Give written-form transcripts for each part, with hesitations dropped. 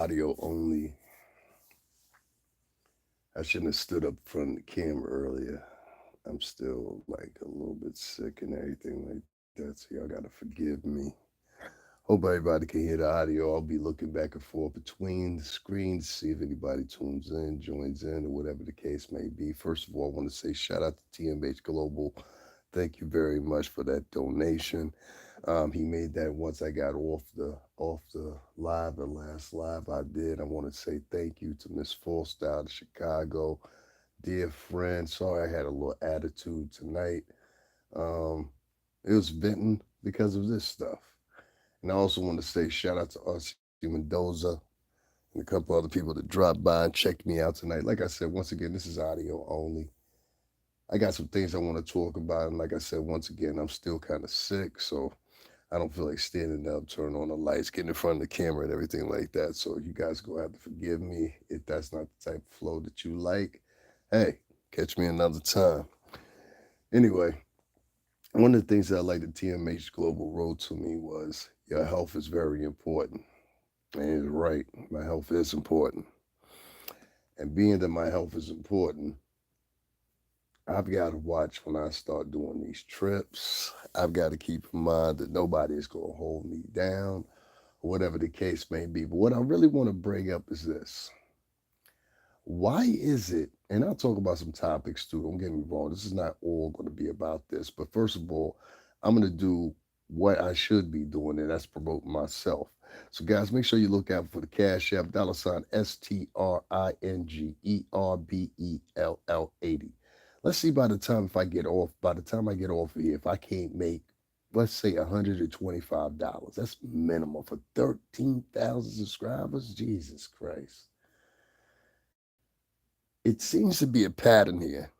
audio only. I shouldn't have stood up in front of the camera earlier. I'm still like a little bit sick and everything like that, so y'all gotta forgive me. Hope everybody can hear the audio. I'll be looking back and forth between the screens, see if anybody tunes in, joins in, or whatever the case may be. First of all, I want to say shout out to TMH Global. Thank you very much for that donation. He made that once I got off the live, the last live I did. I want to say thank you to Miss Forst out of Chicago, dear friend. Sorry I had a little attitude tonight. Um, it was venting because of this stuff. And I also want to say shout out to R.C. Mendoza and a couple other people that dropped by and checked me out tonight. Like I said, once again, this is audio only. I got some things I want to talk about, and like I said, once again, I'm still kind of sick, so I don't feel like standing up, turning on the lights, getting in front of the camera, and everything like that. So you guys gonna have to forgive me if that's not the type of flow that you like. Hey, catch me another time. Anyway, one of the things that I like that TMH Global wrote to me was your health is very important. And he's right, my health is important. And being that my health is important, I've got to watch when I start doing these trips. I've got to keep in mind that nobody is going to hold me down, or whatever the case may be. But what I really want to bring up is this. Why is it, and I'll talk about some topics too, don't get me wrong, this is not all going to be about this. But first of all, I'm going to do what I should be doing, and that's promoting myself. So, guys, make sure you look out for the Cash App, $ STRINGERBELL80. Let's see by the time if I get off, by the time I get off of here, if I can't make, let's say $125. That's minimum for 13,000 subscribers. Jesus Christ. It seems to be a pattern here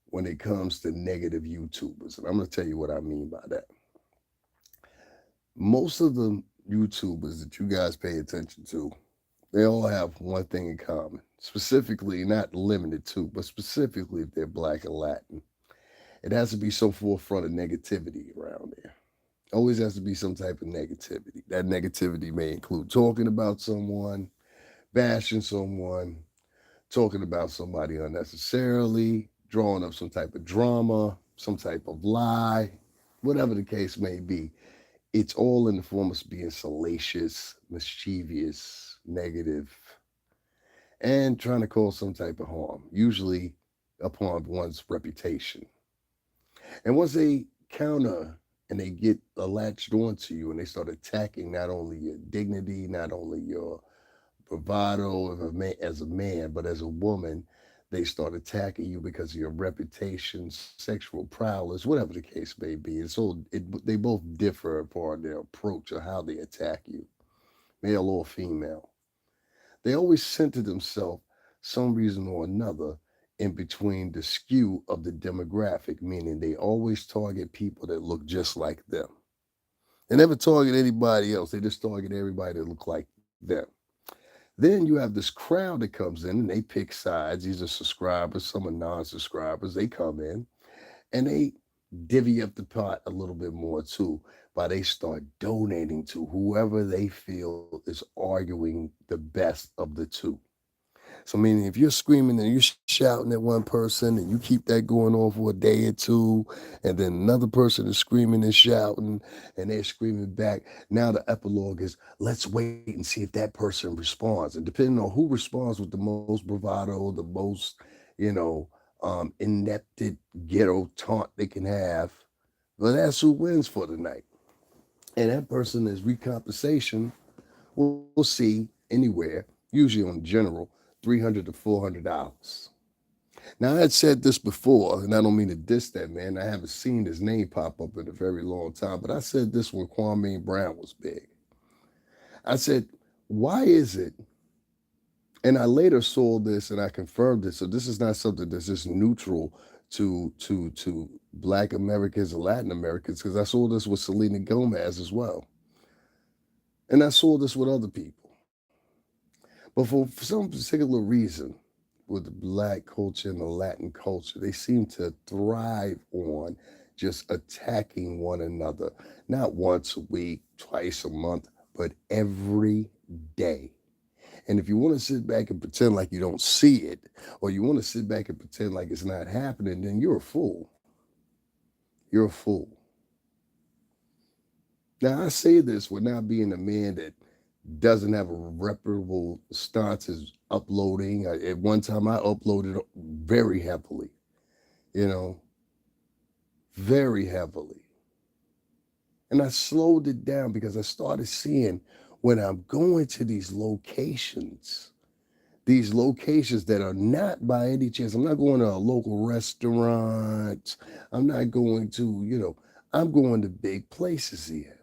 when it comes to negative YouTubers. And I'm going to tell you what I mean by that. Most of the YouTubers that you guys pay attention to, they all have one thing in common. Specifically, not limited to, but specifically if they're black and Latin. It has to be some forefront of negativity around there. Always has to be some type of negativity. That negativity may include talking about someone, bashing someone, talking about somebody unnecessarily, drawing up some type of drama, some type of lie, whatever the case may be. It's all in the form of being salacious, mischievous, negative, and trying to cause some type of harm, usually upon one's reputation. And once they counter and they get latched onto you and they start attacking not only your dignity, not only your bravado as a man, but as a woman, they start attacking you because of your reputation, sexual prowess, whatever the case may be. They both differ upon their approach or how they attack you, male or female. They always center themselves, some reason or another, in between the skew of the demographic, meaning they always target people that look just like them. They never target anybody else. They just target everybody that look like them. Then you have this crowd that comes in and they pick sides. These are subscribers, some are non-subscribers. They come in and they divvy up the pot a little bit more too by they start donating to whoever they feel is arguing the best of the two. So meaning if you're screaming and you're shouting at one person and you keep that going on for a day or two, and then another person is screaming and shouting and they're screaming back, now the epilogue is let's wait and see if that person responds. And depending on who responds with the most bravado, the most, you know, inepted ghetto taunt they can have, well, that's who wins for the night. And that person is recompensation. We'll see anywhere, usually on general, 300 to $400. Now, I had said this before, and I don't mean to diss that man. I haven't seen his name pop up in a very long time, but I said this when Kwame Brown was big. I said, why is it? And I later saw this and I confirmed it. So this is not something that's just neutral to Black Americans and Latin Americans, because I saw this with Selena Gomez as well, and I saw this with other people. But for some particular reason, with the Black culture and the Latin culture, they seem to thrive on just attacking one another, not once a week, twice a month, but every day. And if you want to sit back and pretend like you don't see it, or you want to sit back and pretend like it's not happening, then you're a fool. You're a fool. Now, I say this with not being a man that doesn't have a reputable stance as uploading. At one time, I uploaded very heavily, you know, very heavily. And I slowed it down because I started seeing when I'm going to these locations that are not by any chance, I'm not going to a local restaurant. I'm not going to, I'm going to big places here.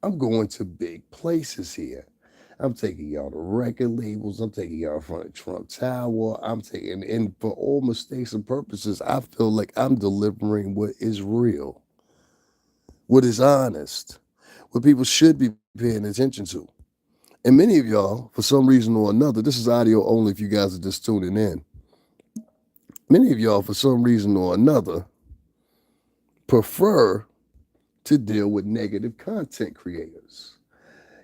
I'm going to big places here. I'm taking y'all to record labels. I'm taking y'all in front of Trump Tower. And for all mistakes and purposes, I feel like I'm delivering what is real, what is honest, what people should be paying attention to. And many of y'all, for some reason or another, this is audio only if you guys are just tuning in. Many of y'all, for some reason or another, prefer to deal with negative content creators.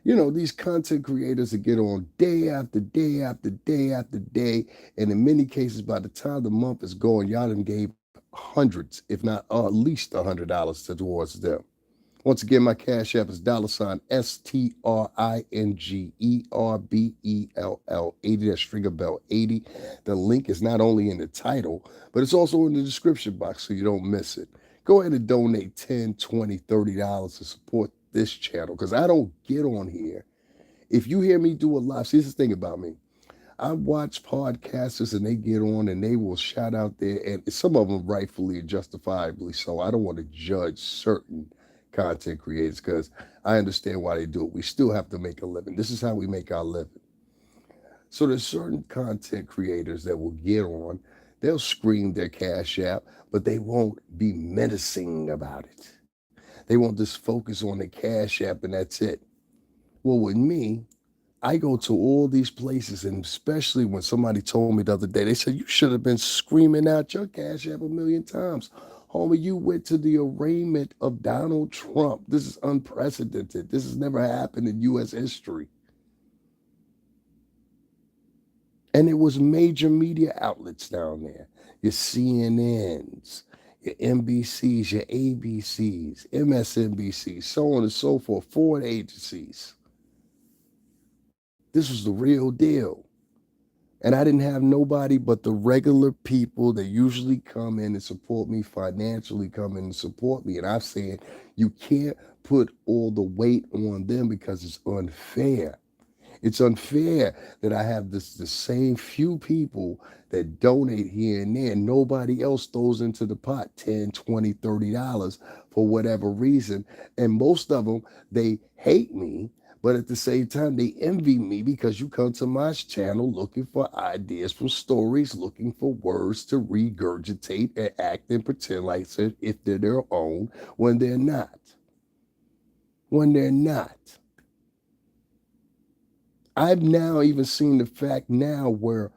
These content creators that get on day after day after day after day. And in many cases, by the time the month is gone, y'all done gave hundreds, if not at least $100 towards them. Once again, my Cash App is $ STRINGERBELL80. That's STRINGERBELL80. The link is not only in the title, but it's also in the description box so you don't miss it. Go ahead and donate $10, $20, $30 to support this channel because I don't get on here. If you hear me do a live, see, this is the thing about me. I watch podcasters and they get on and they will shout out there, and some of them rightfully and justifiably so. I don't want to judge certain content creators because I understand why they do it. We still have to make a living. This is how we make our living. So there's certain content creators that will get on, they'll scream their Cash App, but they won't be menacing about it. They won't just focus on the Cash App and that's it. Well, with me, I go to all these places, and especially when somebody told me the other day, they said, you should have been screaming out your Cash App a million times. Homie, you went to the arraignment of Donald Trump. This is unprecedented. This has never happened in U.S. history. And it was major media outlets down there. Your CNNs, your NBCs, your ABCs, MSNBCs, so on and so forth, foreign agencies. This was the real deal. And I didn't have nobody but the regular people that usually come in and support me financially, come in and support me. And I've said, you can't put all the weight on them because it's unfair. It's unfair that I have the same few people that donate here and there. Nobody else throws into the pot $10, $20, $30 for whatever reason. And most of them, they hate me. But at the same time, they envy me because you come to my channel looking for ideas from stories, looking for words to regurgitate and act and pretend like if they're their own when they're not. When they're not. I've now even seen the fact now where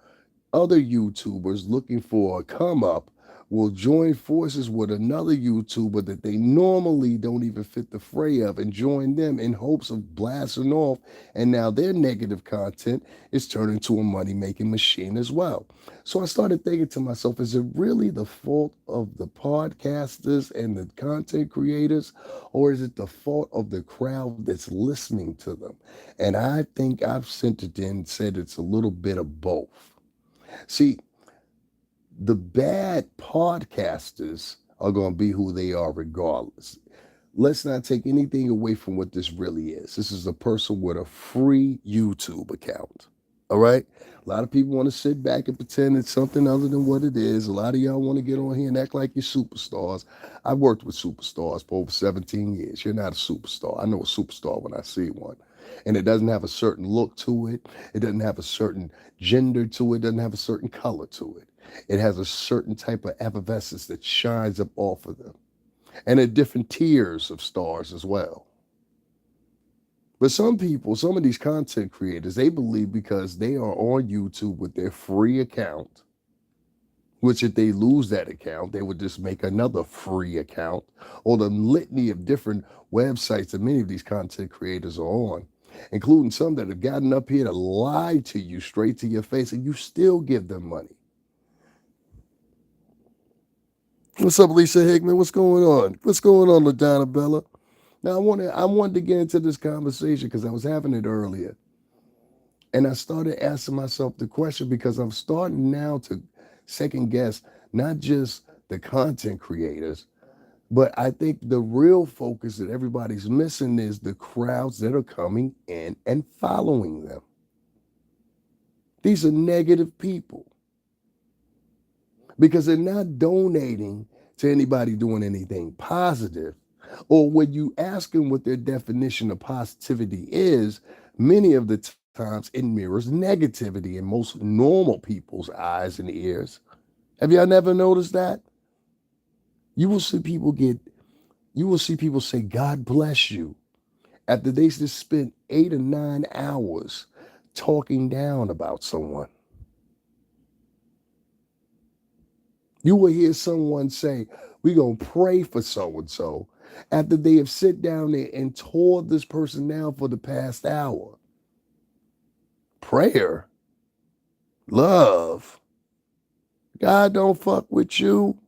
other YouTubers looking for a come up will join forces with another YouTuber that they normally don't even fit the fray of and join them in hopes of blasting off. And now their negative content is turned into a money-making machine as well. So I started thinking to myself, is it really the fault of the podcasters and the content creators, or is it the fault of the crowd that's listening to them? And I think I've sent it in and said it's a little bit of both. See, the bad podcasters are going to be who they are regardless. Let's not take anything away from what this really is. This is a person with a free YouTube account. All right. A lot of people want to sit back and pretend it's something other than what it is. A lot of y'all want to get on here and act like you're superstars. I've worked with superstars for over 17 years. You're not a superstar. I know a superstar when I see one. And it doesn't have a certain look to it. It doesn't have a certain gender to it. It doesn't have a certain color to it. It has a certain type of effervescence that shines up off of them. And at different tiers of stars as well. But some people, some of these content creators, they believe because they are on YouTube with their free account, which if they lose that account, they would just make another free account, or the litany of different websites that many of these content creators are on. including some that have gotten up here to lie to you straight to your face, and you still give them money. What's up, Lisa Hickman? What's going on? What's going on, LaDonna Bella? Now, I wanted to get into this conversation because I was having it earlier. And I started asking myself the question because I'm starting now to second guess not just the content creators, but I think the real focus that everybody's missing is the crowds that are coming in and following them. These are negative people because they're not donating to anybody doing anything positive. Or when you ask them what their definition of positivity is, many of the times it mirrors negativity in most normal people's eyes and ears. Have y'all never noticed that? You will see people get, you will see people say, God bless you, after they just spent 8 or 9 hours talking down about someone. You will hear someone say, we're going to pray for so and so after they have sit down there and tore this person down for the past hour. Prayer, love. God don't fuck with you.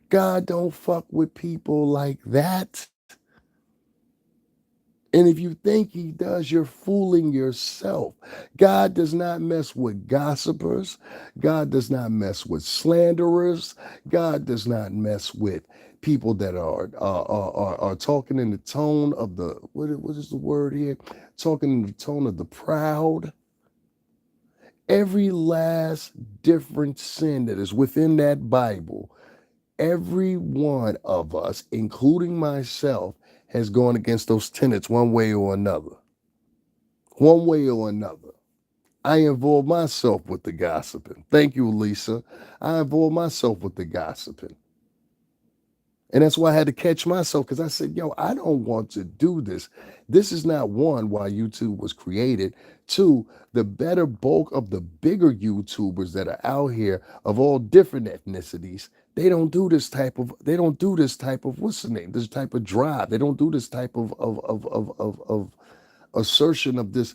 God don't fuck with people like that. And if you think he does, you're fooling yourself. God does not mess with gossipers. God does not mess with slanderers. God does not mess with people that are talking in the tone of the, what is the word here? Talking in the tone of the proud. Every last different sin that is within that Bible, every one of us, including myself, has gone against those tenets one way or another. One way or another. I involve myself with the gossiping. Thank you, Lisa. I involve myself with the gossiping. And that's why I had to catch myself because I said, yo, I don't want to do this. This is not one, why YouTube was created. Two, the better bulk of the bigger YouTubers that are out here of all different ethnicities, they don't do this type of what's the name? This type of drive. They don't do this type of assertion of this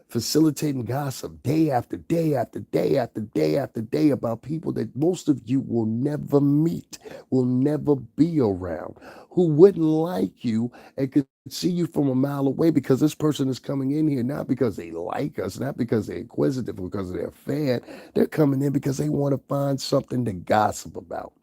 facilitating gossip day after day after day after day after day about people that most of you will never meet, will never be around, who wouldn't like you and could see you from a mile away because this person is coming in here not because they like us, not because they're inquisitive or because they're a fan. They're coming in because they want to find something to gossip about.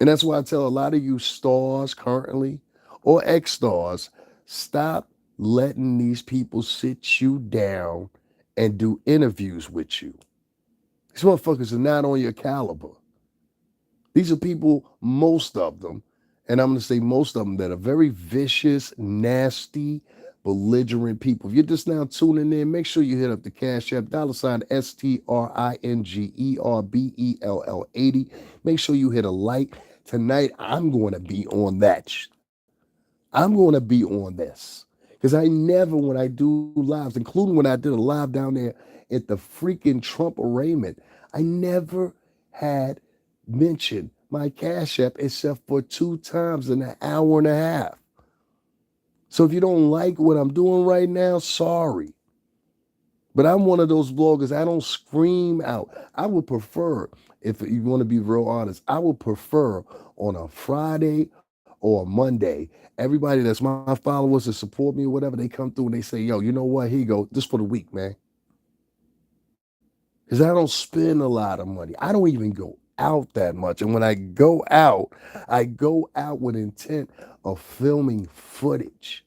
And that's why I tell a lot of you stars currently or ex-stars, stop letting these people sit you down and do interviews with you. These motherfuckers are not on your caliber. These are people, most of them, and I'm going to say most of them, that are very vicious, nasty, belligerent people. If you're just now tuning in, make sure you hit up the Cash App, $ STRINGERBELL80. Make sure you hit a like. Tonight, I'm going to be on that. I'm going to be on this. Because I never, when I do lives, including when I did a live down there at the freaking Trump arraignment, I never had mentioned my Cash App except for 2 times in an hour and a half. So if you don't like what I'm doing right now, sorry. But I'm one of those bloggers, I don't scream out. I would prefer, if you want to be real honest, I would prefer on a Friday or a Monday, everybody that's my followers that support me or whatever, they come through and they say, yo, you know what? Here you go. Just for the week, man. Because I don't spend a lot of money. I don't even go out that much. And when I go out with intent of filming footage.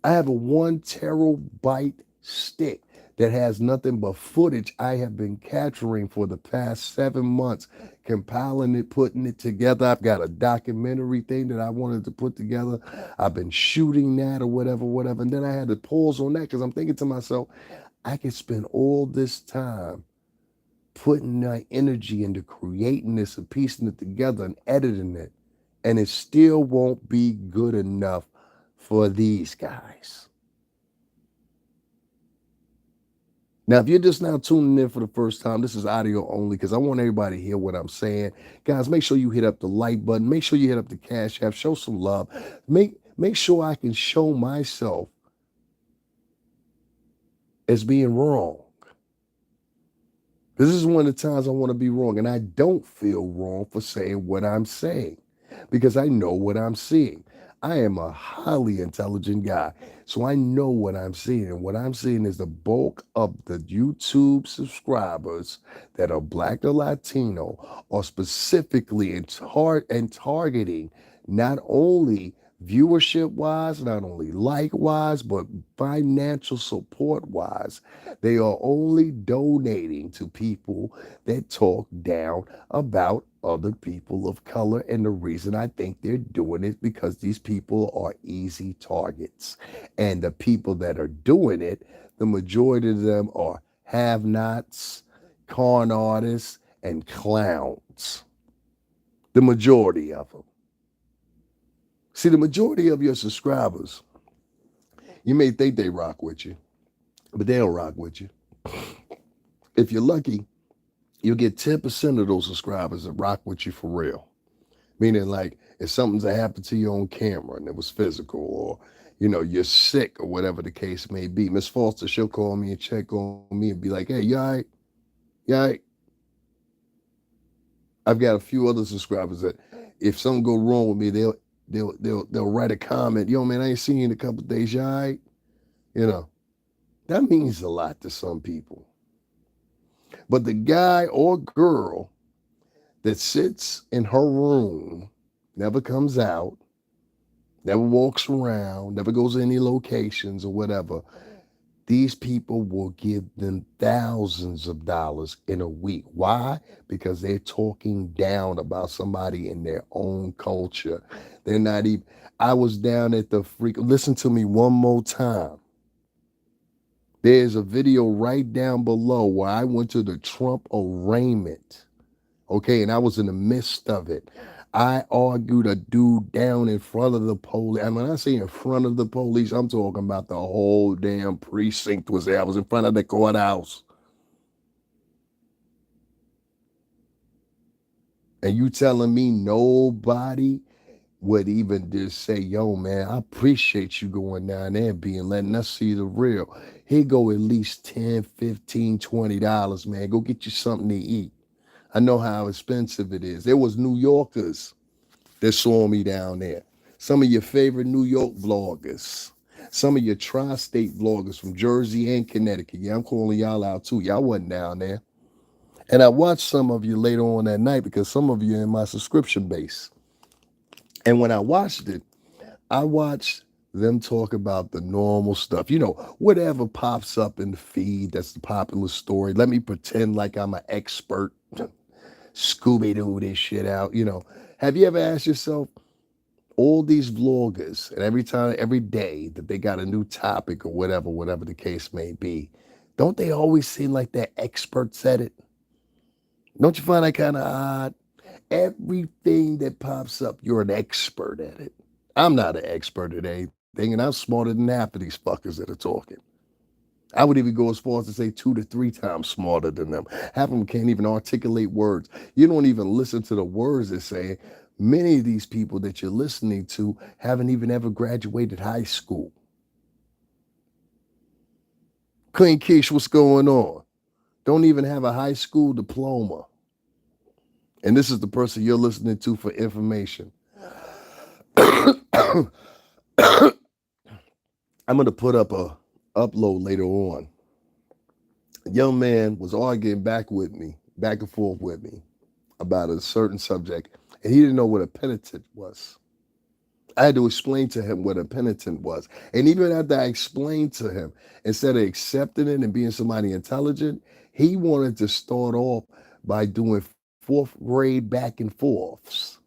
I have a 1 terabyte stick that has nothing but footage I have been capturing for the past 7 months, compiling it, putting it together. I've got a documentary thing that I wanted to put together. I've been shooting that or whatever. And then I had to pause on that because I'm thinking to myself, I could spend all this time putting my energy into creating this and piecing it together and editing it, and it still won't be good enough for these guys. Now, if you're just now tuning in for the first time, this is audio only because I want everybody to hear what I'm saying. Guys, make sure you hit up the like button. Make sure you hit up the Cash App. Show some love. Make sure I can show myself as being wrong. This is one of the times I want to be wrong, and I don't feel wrong for saying what I'm saying because I know what I'm seeing. I am a highly intelligent guy, so I know what I'm seeing. And what I'm seeing is the bulk of the YouTube subscribers that are Black or Latino are specifically and targeting not only viewership wise, not only like wise, but financial support wise. They are only donating to people that talk down about other people of color. And the reason I think they're doing it because these people are easy targets. And the people that are doing it, the majority of them are have nots, con artists, and clowns. The majority of them. See, the majority of your subscribers, you may think they rock with you, but they don't rock with you. If you're lucky, you'll get 10% of those subscribers that rock with you for real. Meaning, like, if something's happened to you on camera and it was physical, or you're sick or whatever the case may be. Miss Foster, she'll call me and check on me and be like, hey, you all right? You all right? I've got a few other subscribers that if something go wrong with me, they'll write a comment. Yo, man, I ain't seen you in a couple of days. You all right? That means a lot to some people. But the guy or girl that sits in her room, never comes out, never walks around, never goes to any locations or whatever, these people will give them thousands of dollars in a week. Why? Because they're talking down about somebody in their own culture. They're not even. I was down at the listen to me one more time. There's a video right down below where I went to the Trump arraignment. Okay, and I was in the midst of it. I argued a dude down in front of the police. And when I say in front of the police, I'm talking about the whole damn precinct was there. I was in front of the courthouse. And you telling me nobody would even just say, yo, man, I appreciate you going down there and letting us see the real. Here go at least 10, 15, $20, man. Go get you something to eat. I know how expensive it is. There was New Yorkers that saw me down there. Some of your favorite New York vloggers. Some of your tri-state vloggers from Jersey and Connecticut. Yeah, I'm calling y'all out too. Y'all wasn't down there. And I watched some of you later on that night because some of you are in my subscription base. And when I watched it, I watched them talk about the normal stuff. Whatever pops up in the feed, that's the popular story. Let me pretend like I'm an expert. Scooby-Doo this shit out. Have you ever asked yourself, all these vloggers, and every day that they got a new topic or whatever the case may be, don't they always seem like they're experts at it? Don't you find that kind of odd? Everything that pops up, you're an expert at it. I'm not an expert at anything, and I'm smarter than half of these fuckers that are talking. I would even go as far as to say 2 to 3 times smarter than them. Half of them can't even articulate words. You don't even listen to the words they're saying. Many of these people that you're listening to haven't even ever graduated high school. Clean Quiche, what's going on? Don't even have a high school diploma. And this is the person you're listening to for information. I'm going to put up a upload later on. A young man was arguing back and forth with me about a certain subject, and he didn't know what a penitent was. I had to explain to him what a penitent was. And even after I explained to him, instead of accepting it and being somebody intelligent, he wanted to start off by doing fourth grade back and forths.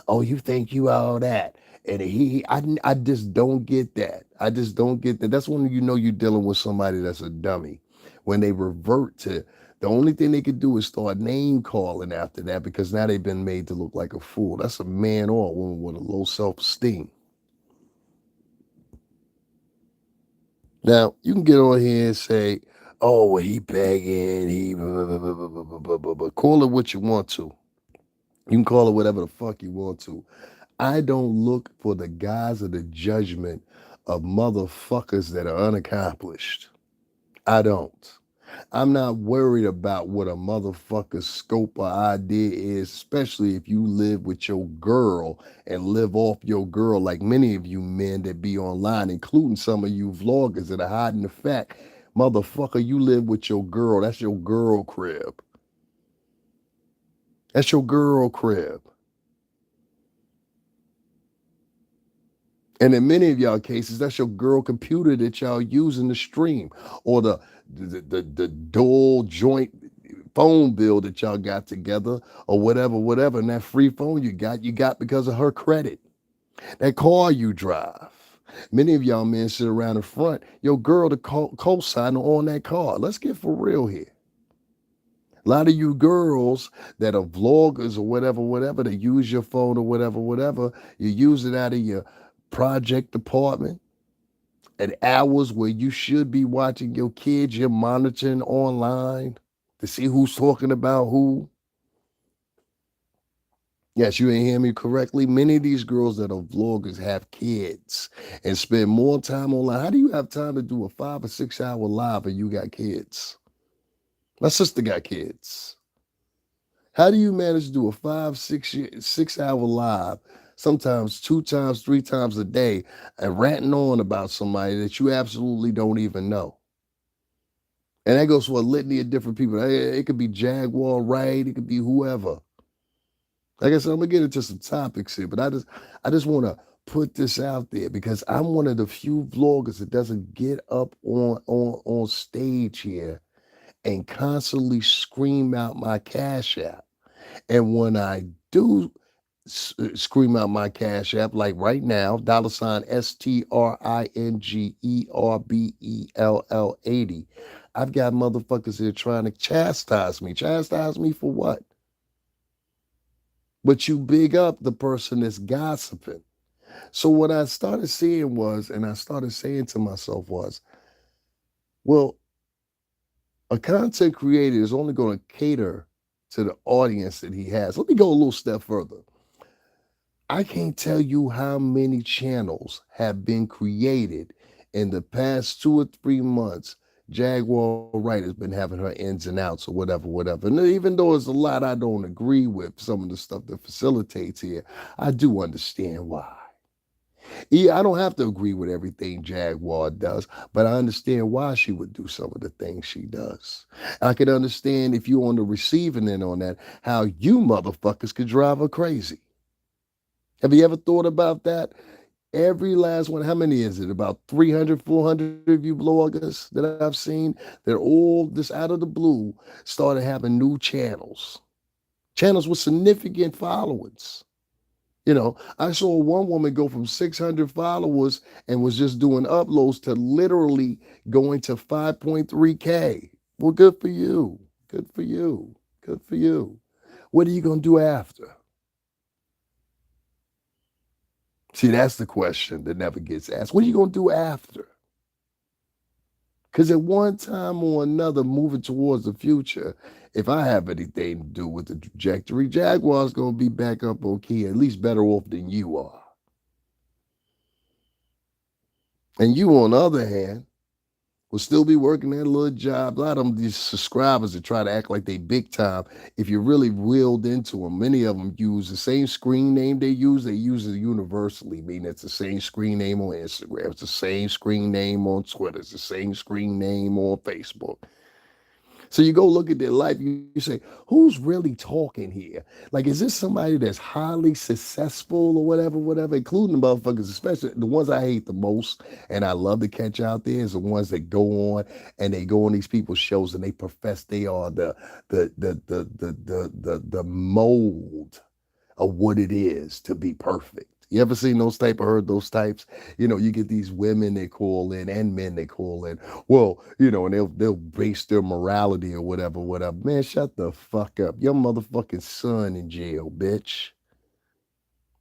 Oh, you think you all that? And I just don't get that. I just don't get that. That's when you're dealing with somebody that's a dummy. When they revert to the only thing they could do is start name calling after that because now they've been made to look like a fool. That's a man or a woman with a low self-esteem. Now, you can get on here and say, Oh, well, he begging, he blah, blah, blah, blah, blah, blah, blah, blah, blah. Call it what you want to. You can call it whatever the fuck you want to. I don't look for the guise of the judgment of motherfuckers that are unaccomplished. I don't. I'm not worried about what a motherfucker's scope or idea is, especially if you live with your girl and live off your girl, like many of you men that be online, including some of you vloggers that are hiding the fact, motherfucker, you live with your girl. That's your girl crib. That's your girl crib. And in many of y'all cases, that's your girl computer that y'all using to stream, or the dual joint phone bill that y'all got together, or whatever. And that free phone you got because of her credit. That car you drive. Many of y'all men sit around in front, your girl to co-sign on that car. Let's get for real here. A lot of you girls that are vloggers or whatever, they use your phone or whatever, you use it out of your project department at hours where you should be watching your kids, you're monitoring online to see who's talking about who. Yes, you ain't hear me correctly. Many of these girls that are vloggers have kids and spend more time online. How do you have time to do a 5 or 6 hour live and you got kids? My sister got kids. How do you manage to do a 6 hour live, sometimes 2 times, 3 times a day, and ranting on about somebody that you absolutely don't even know? And that goes for a litany of different people. It could be Jaguar Wright, it could be whoever. Like I said, I'm gonna get into some topics here, but I just want to put this out there because I'm one of the few vloggers that doesn't get up on stage here and constantly scream out my cash app. And when I do scream out my cash app, like right now, $ STRINGERBELL80. I've got motherfuckers here trying to chastise me. Chastise me for what? But you big up the person that's gossiping. So what I started seeing was, and I started saying to myself was, well, a content creator is only going to cater to the audience that he has. Let me go a little step further. I can't tell you how many channels have been created in the past 2 or 3 months. Jaguar Wright has been having her ins and outs or whatever. And even though it's a lot I don't agree with, some of the stuff that facilitates here, I do understand why. Yeah, I don't have to agree with everything Jaguar does, but I understand why she would do some of the things she does. I can understand if you're on the receiving end on that, how you motherfuckers could drive her crazy. Have you ever thought about that? Every last one, how many is it? About 300, 400 of you bloggers that I've seen that all this out of the blue started having new channels with significant followings. I saw one woman go from 600 followers and was just doing uploads to literally going to 5.3K. Well, good for you. Good for you. Good for you. What are you going to do after? See, that's the question that never gets asked. What are you going to do after? Because at one time or another, moving towards the future, if I have anything to do with the trajectory, Jaguar's going to be back up on key, at least better off than you are. And you, on the other hand, will still be working that little job. A lot of them, these subscribers that try to act like they big time. If you really willed into them, many of them use the same screen name they use it universally, meaning it's the same screen name on Instagram, it's the same screen name on Twitter, it's the same screen name on Facebook. So you go look at their life, you say, who's really talking here? Like, is this somebody that's highly successful or whatever, including the motherfuckers, especially the ones I hate the most and I love to catch out there is the ones that go on and they go on these people's shows and they profess they are the mold of what it is to be perfect. You ever seen those type or heard those types? You get these women they call in and men they call in. Well, and they'll base their morality or whatever. Man, shut the fuck up. Your motherfucking son in jail, bitch.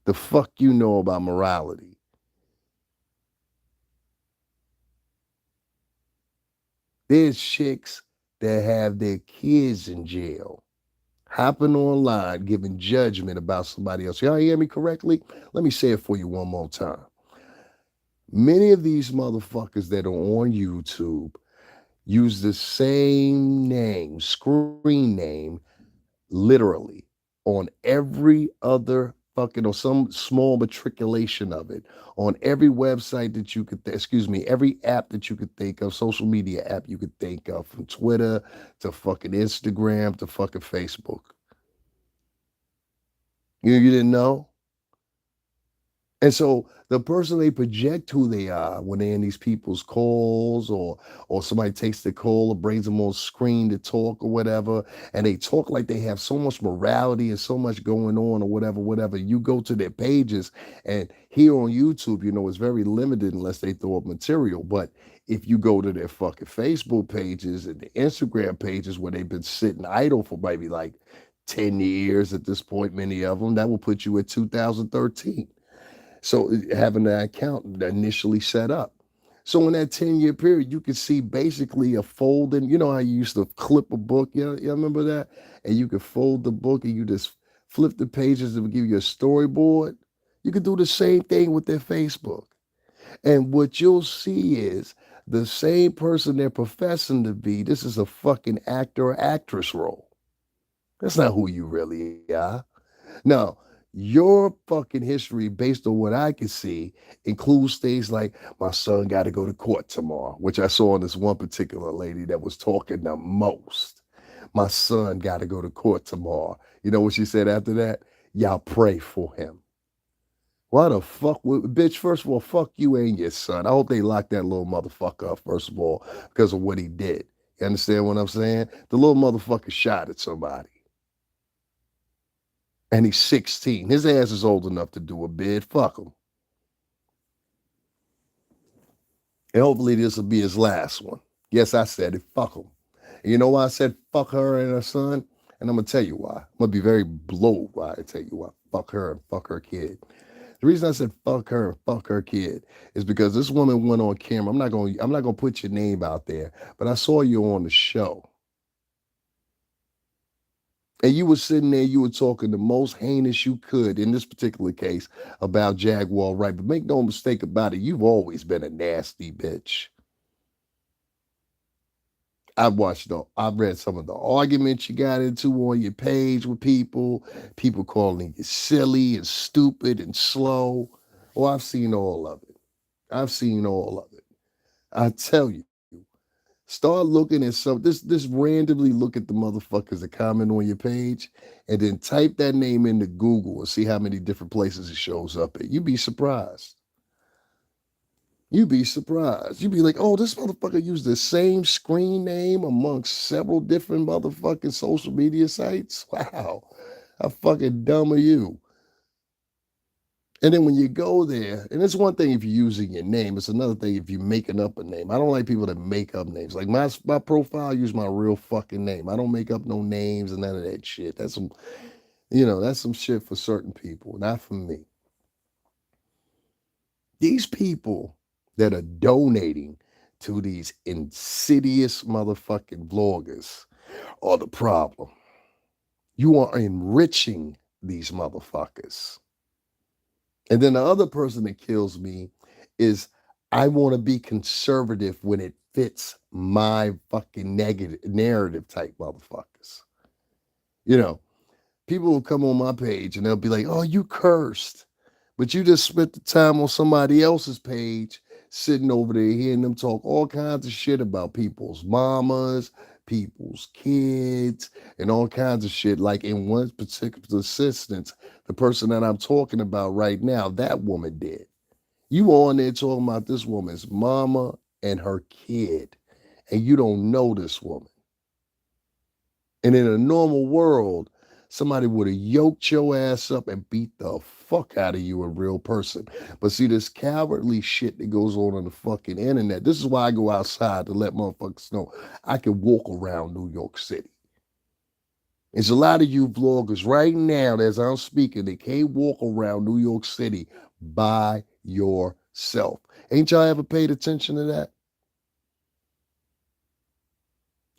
The fuck you know about morality? There's chicks that have their kids in jail, hopping online, giving judgment about somebody else. Y'all hear me correctly? Let me say it for you one more time. Many of these motherfuckers that are on YouTube use the same name, screen name, literally on every other fucking or some small matriculation of it on every website that you could excuse me, every app that you could think of, social media app you could think of, from Twitter to fucking Instagram to fucking Facebook. You didn't know? And so the person they project who they are when they're in these people's calls, or somebody takes the call or brings them on screen to talk or whatever, and they talk like they have so much morality and so much going on or whatever, whatever. You go to their pages, and here on YouTube, it's very limited unless they throw up material. But if you go to their fucking Facebook pages and the Instagram pages where they've been sitting idle for maybe like 10 years at this point, many of them, that will put you at 2013. So having that account initially set up. So in that 10-year period, you could see basically a folding. You know how you used to clip a book? You remember that? And you could fold the book and you just flip the pages and give you a storyboard. You could do the same thing with their Facebook. And what you'll see is the same person they're professing to be. This is a fucking actor or actress role. That's not who you really are. Now, your fucking history, based on what I can see, includes things like my son got to go to court tomorrow, which I saw in this one particular lady that was talking the most. My son got to go to court tomorrow. You know what she said after that? Y'all pray for him. Why the fuck bitch, first of all, fuck you and your son. I hope they lock that little motherfucker up, first of all, because of what he did. You understand what I'm saying? The little motherfucker shot at somebody. And he's 16. His ass is old enough to do a bid. Fuck him. And hopefully this will be his last one. Yes, I said it. Fuck him. And you know why I said fuck her and her son? And I'm gonna tell you why. I'm gonna be very blown why I tell you why. Fuck her and fuck her kid. The reason I said fuck her and fuck her kid is because this woman went on camera. I'm not gonna put your name out there, but I saw you on the show. And you were sitting there, you were talking the most heinous you could in this particular case about Jaguar Wright. But make no mistake about it, you've always been a nasty bitch. I've read some of the arguments you got into on your page with people calling you silly and stupid and slow. Oh, I've seen all of it. I've seen all of it. I tell you. Start looking at this randomly look at the motherfuckers that comment on your page and then type that name into Google and see how many different places it shows up at. You'd be surprised. You'd be surprised. You'd be like, oh, this motherfucker used the same screen name amongst several different motherfucking social media sites. Wow. How fucking dumb are you? And then when you go there, and it's one thing if you're using your name, it's another thing if you're making up a name. I don't like people that make up names. Like my profile, I use my real fucking name. I don't make up no names and none of that shit. That's some shit for certain people, not for me. These people that are donating to these insidious motherfucking vloggers are the problem. You are enriching these motherfuckers. And then the other person that kills me is I want to be conservative when it fits my fucking negative narrative type motherfuckers. You know, people will come on my page and they'll be like, oh, you cursed. But you just spent the time on somebody else's page sitting over there hearing them talk all kinds of shit about people's mamas, people's kids, and all kinds of shit. Like in one particular instance, the person that I'm talking about right now, that woman did. You on there talking about this woman's mama and her kid, and you don't know this woman. And in a normal world, somebody would have yoked your ass up and beat the fuck out of you in real person. But see, this cowardly shit that goes on the fucking internet, this is why I go outside to let motherfuckers know I can walk around New York City. There's a lot of you vloggers right now, as I'm speaking, they can't walk around New York City by yourself. Ain't y'all ever paid attention to that?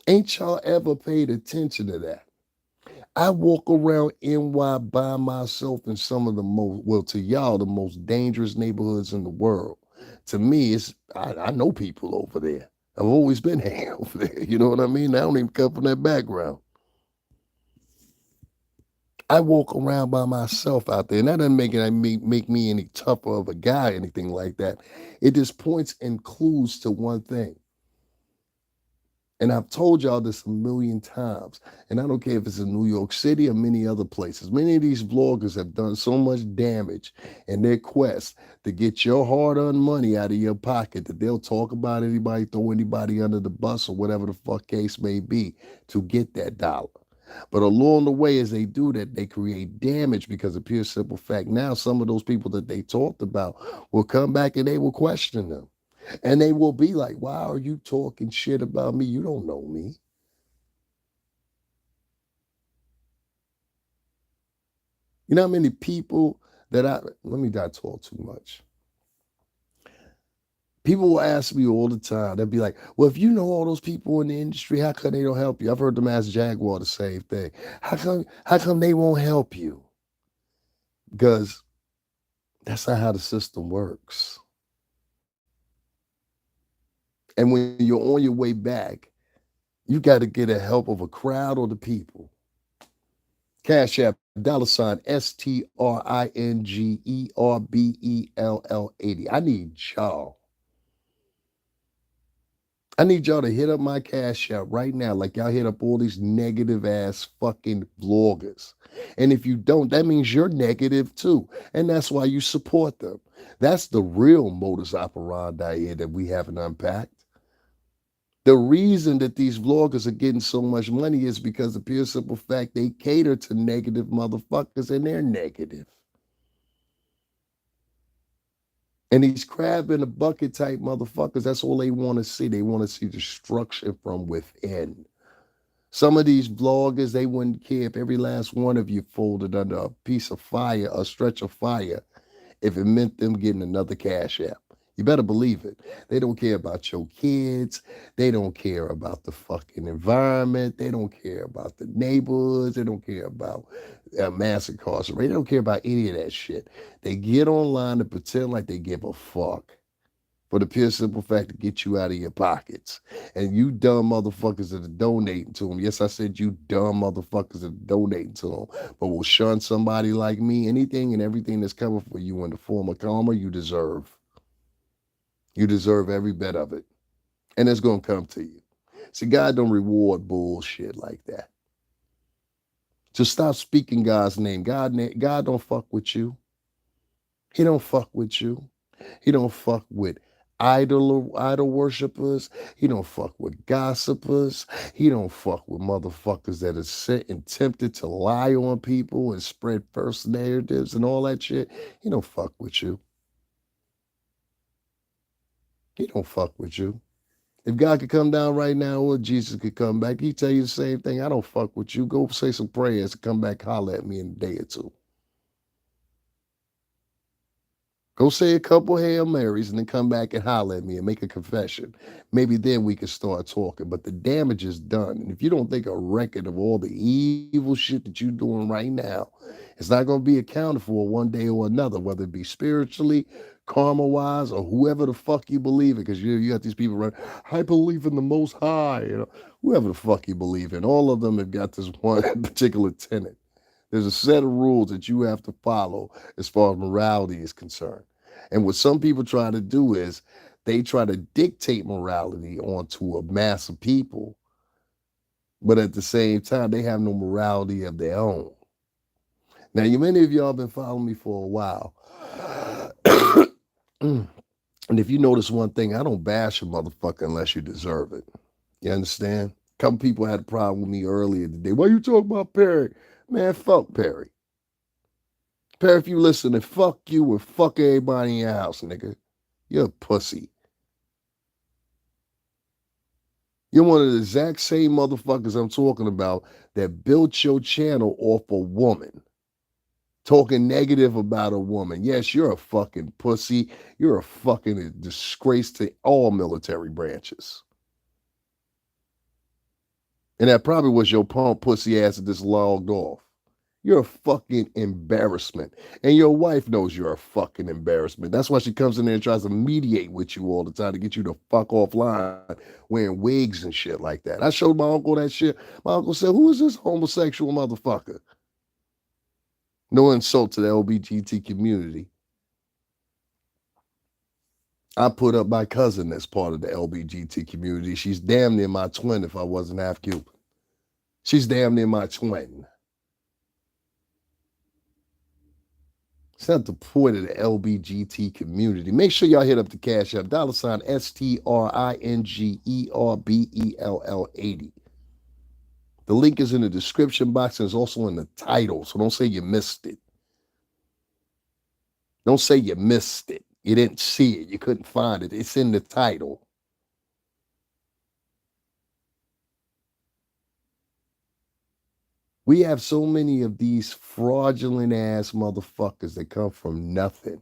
Ain't y'all ever paid attention to that? I walk around NY by myself in some of the most, well, to y'all, the most dangerous neighborhoods in the world. To me, I know people over there. I've always been hanging over there. You know what I mean? I don't even come from that background. I walk around by myself out there, and that doesn't make me any tougher of a guy, or anything like that. It just points and clues to one thing. And I've told y'all this a million times. And I don't care if it's in New York City or many other places. Many of these vloggers have done so much damage in their quest to get your hard-earned money out of your pocket that they'll talk about anybody, throw anybody under the bus or whatever the fuck case may be to get that dollar. But along the way, as they do that, they create damage because of pure simple fact. Now, some of those people that they talked about will come back and they will question them. And they will be like, why are you talking shit about me? You don't know me. You know how many people let me not talk too much. People will ask me all the time, they'll be like, well, if you know all those people in the industry, how come they don't help you? I've heard them ask Jaguar the same thing. How come they won't help you? Because that's not how the system works. And when you're on your way back, you got to get the help of a crowd or the people. Cashapp $ STRINGERBELL80. I need y'all. I need y'all to hit up my Cash App right now, like y'all hit up all these negative ass fucking vloggers. And if you don't, that means you're negative too. And that's why you support them. That's the real modus operandi here that we haven't unpacked. The reason that these vloggers are getting so much money is because of pure simple fact they cater to negative motherfuckers and they're negative. And these crab in a bucket type motherfuckers, that's all they want to see. They want to see destruction from within. Some of these vloggers, they wouldn't care if every last one of you folded under a piece of fire, a stretch of fire, if it meant them getting another Cash App. You better believe it. They don't care about your kids. They don't care about the fucking environment. They don't care about the neighborhoods. They don't care about mass incarceration. They don't care about any of that shit. They get online to pretend like they give a fuck for the pure simple fact to get you out of your pockets. And you dumb motherfuckers that are donating to them. Yes, I said you dumb motherfuckers that are donating to them, but will shun somebody like me. Anything and everything that's coming for you in the form of karma, you deserve. You deserve every bit of it. And it's going to come to you. See, God don't reward bullshit like that. So stop speaking God's name. God don't fuck with you. He don't fuck with you. He don't fuck with idol worshipers. He don't fuck with gossipers. He don't fuck with motherfuckers that are set and tempted to lie on people and spread false narratives and all that shit. He don't fuck with you. He don't fuck with you. If God could come down right now or Jesus could come back, he'd tell you the same thing. I don't fuck with you. Go say some prayers and come back, holler at me in a day or two. Go say a couple Hail Marys and then come back and holler at me and make a confession. Maybe then we can start talking. But the damage is done. And if you don't take a record of all the evil shit that you're doing right now, it's not going to be accounted for one day or another, whether it be spiritually, karma-wise, or whoever the fuck you believe in. Because you got these people running, I believe in the Most High. You know, whoever the fuck you believe in. All of them have got this one particular tenet. There's a set of rules that you have to follow as far as morality is concerned. And what some people try to do is they try to dictate morality onto a mass of people, but at the same time, they have no morality of their own. Now, many of y'all been following me for a while. And if you notice one thing, I don't bash a motherfucker unless you deserve it. You understand? A couple people had a problem with me earlier today. Why you talking about Perry? Man, fuck Perry. Perry, if you listening, fuck you and fuck everybody in your house, nigga. You're a pussy. You're one of the exact same motherfuckers I'm talking about that built your channel off a woman. Talking negative about a woman. Yes, you're a fucking pussy. You're a fucking disgrace to all military branches. And that probably was your punk pussy ass that just logged off. You're a fucking embarrassment. And your wife knows you're a fucking embarrassment. That's why she comes in there and tries to mediate with you all the time to get you to fuck offline wearing wigs and shit like that. I showed my uncle that shit. My uncle said, "Who is this homosexual motherfucker?" No insult to the LGBT community. I put up my cousin that's part of the LGBT community. She's damn near my twin if I wasn't half Cuban. She's damn near my twin. It's not the point of the LBGT community. Make sure y'all hit up the Cash App, $ STRINGERBELL80. The link is in the description box and it's also in the title. So don't say you missed it. Don't say you missed it. You didn't see it. You couldn't find it. It's in the title. We have so many of these fraudulent ass motherfuckers that come from nothing.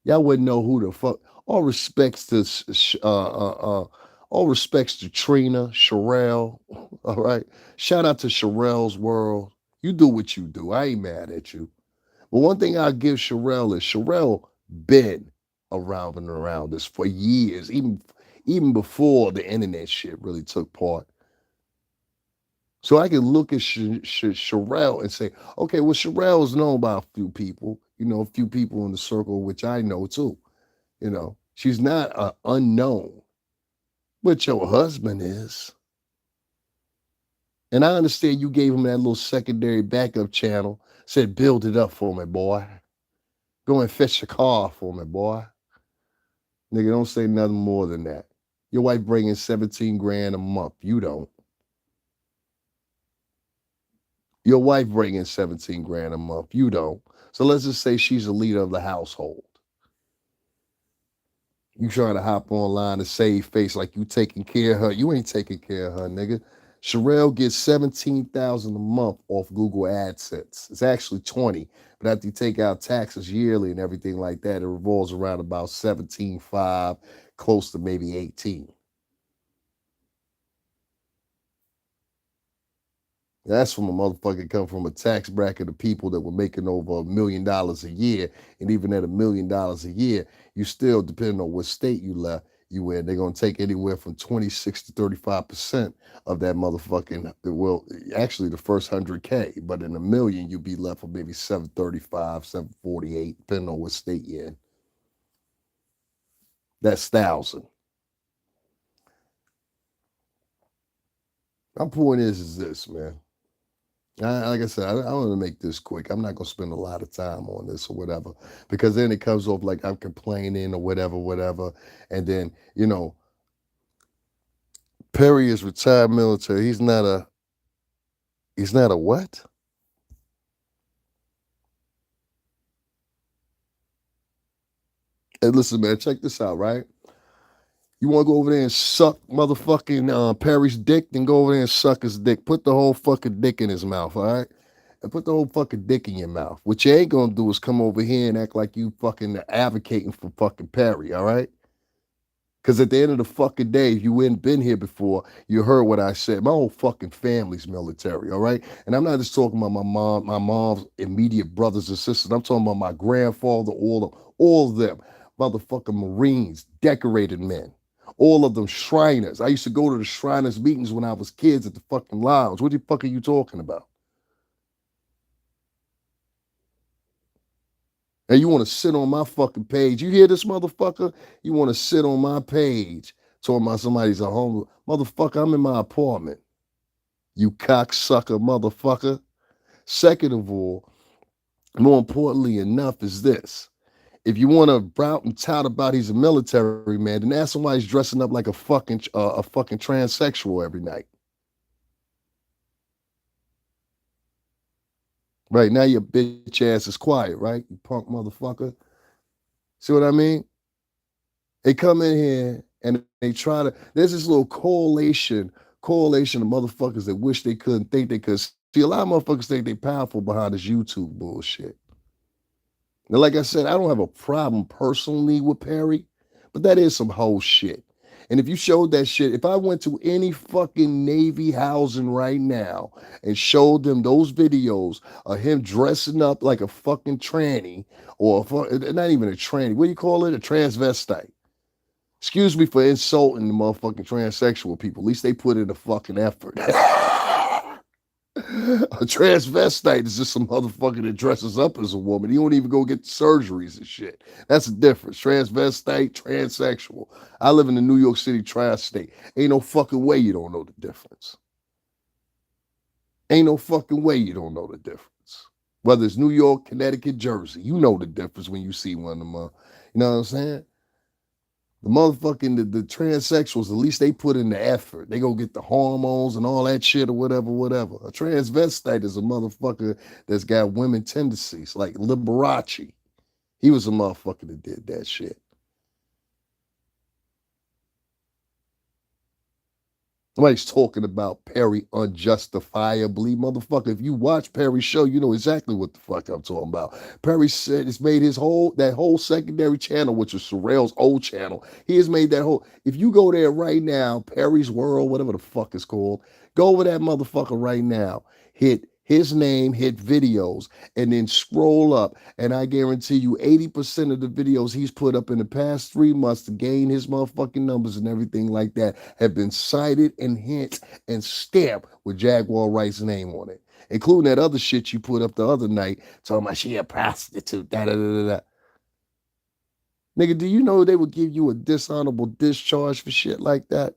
Y'all wouldn't know who the fuck. All respects to all respects to Trina, Sherelle. All right. Shout out to Sherelle's World. You do what you do. I ain't mad at you. But one thing I'll give Sherelle is Sherelle been around and around this for years, even before the internet shit really took part. So I can look at Sherelle and say, okay, well, Sherelle's known by a few people, a few people in the circle, which I know too. She's not unknown, but your husband is. And I understand you gave him that little secondary backup channel, said, build it up for me, boy. Go and fetch a car for me, boy. Nigga, don't say nothing more than that. Your wife bringing 17 grand a month. You don't. Your wife bringing 17 grand a month. You don't. So let's just say she's the leader of the household. You trying to hop online and save face like you taking care of her. You ain't taking care of her, nigga. Sherelle gets 17,000 a month off Google AdSense. It's actually 20, but after you take out taxes yearly and everything like that, it revolves around about 17.5, close to maybe 18. That's from a motherfucker come from a tax bracket of people that were making over $1 million a year. And even at $1 million a year, you still, depending on what state you in, they're gonna take anywhere from 26 to 35% of that motherfucking, well, actually the first 100K, but in $1 million, you'd be left with maybe 735, 748, depending on what state you're in. That's 1,000. My point is this, man. Like I said, I want to make this quick. I'm not going to spend a lot of time on this or whatever, because then it comes off like I'm complaining or whatever. And then, Perry is retired military. He's not a what? Hey, listen, man, check this out, right? You want to go over there and suck motherfucking Perry's dick? Then go over there and suck his dick. Put the whole fucking dick in his mouth, all right? And put the whole fucking dick in your mouth. What you ain't gonna do is come over here and act like you fucking advocating for fucking Perry, all right? Because at the end of the fucking day, if you ain't been here before, you heard what I said. My whole fucking family's military, all right? And I'm not just talking about my mom's immediate brothers and sisters. I'm talking about my grandfather, all of them. Motherfucking Marines, decorated men. All of them Shriners. I used to go to the Shriners meetings when I was kids at the fucking lounge. What the fuck are you talking about? And you want to sit on my fucking page. You hear this motherfucker? You want to sit on my page talking about somebody's a homeless. Motherfucker, I'm in my apartment. You cocksucker motherfucker. Second of all, more importantly enough is this. If you want to brout and tout about he's a military man, then ask him why he's dressing up like a fucking transsexual every night. Right now, your bitch ass is quiet, right? You punk motherfucker. See what I mean? They come in here and they try to. There's this little correlation of motherfuckers that wish they couldn't think they could. See, a lot of motherfuckers think they powerful behind this YouTube bullshit. Now, like I said, I don't have a problem personally with Perry, but that is some whole shit. And if you showed that shit, if I went to any fucking Navy housing right now and showed them those videos of him dressing up like a fucking tranny or not even a tranny, what do you call it? A transvestite. Excuse me for insulting the motherfucking transsexual people. At least they put in a fucking effort. A transvestite is just some motherfucker that dresses up as a woman. He don't even go get surgeries and shit. That's the difference. Transvestite, transsexual. I live in the New York City tri-state. Ain't no fucking way you don't know the difference. Ain't no fucking way you don't know the difference. Whether it's New York, Connecticut, Jersey, you know the difference when you see one of them. You know what I'm saying? The motherfucking the transsexuals, at least they put in the effort. They go get the hormones and all that shit or whatever, whatever. A transvestite is a motherfucker that's got women tendencies, like Liberace. He was a motherfucker that did that shit. Somebody's talking about Perry unjustifiably. Motherfucker, if you watch Perry's show, you know exactly what the fuck I'm talking about. Perry said it's made his that whole secondary channel, which is Sorrell's old channel. He has made that whole, if you go there right now, Perry's World, whatever the fuck it's called, go over that motherfucker right now. Hit his name, hit videos, and then scroll up. And I guarantee you 80% of the videos he's put up in the past 3 months to gain his motherfucking numbers and everything like that have been cited and hint and stamped with Jaguar Wright's name on it, including that other shit you put up the other night talking about she a prostitute, da da da da. Nigga, do you know they would give you a dishonorable discharge for shit like that?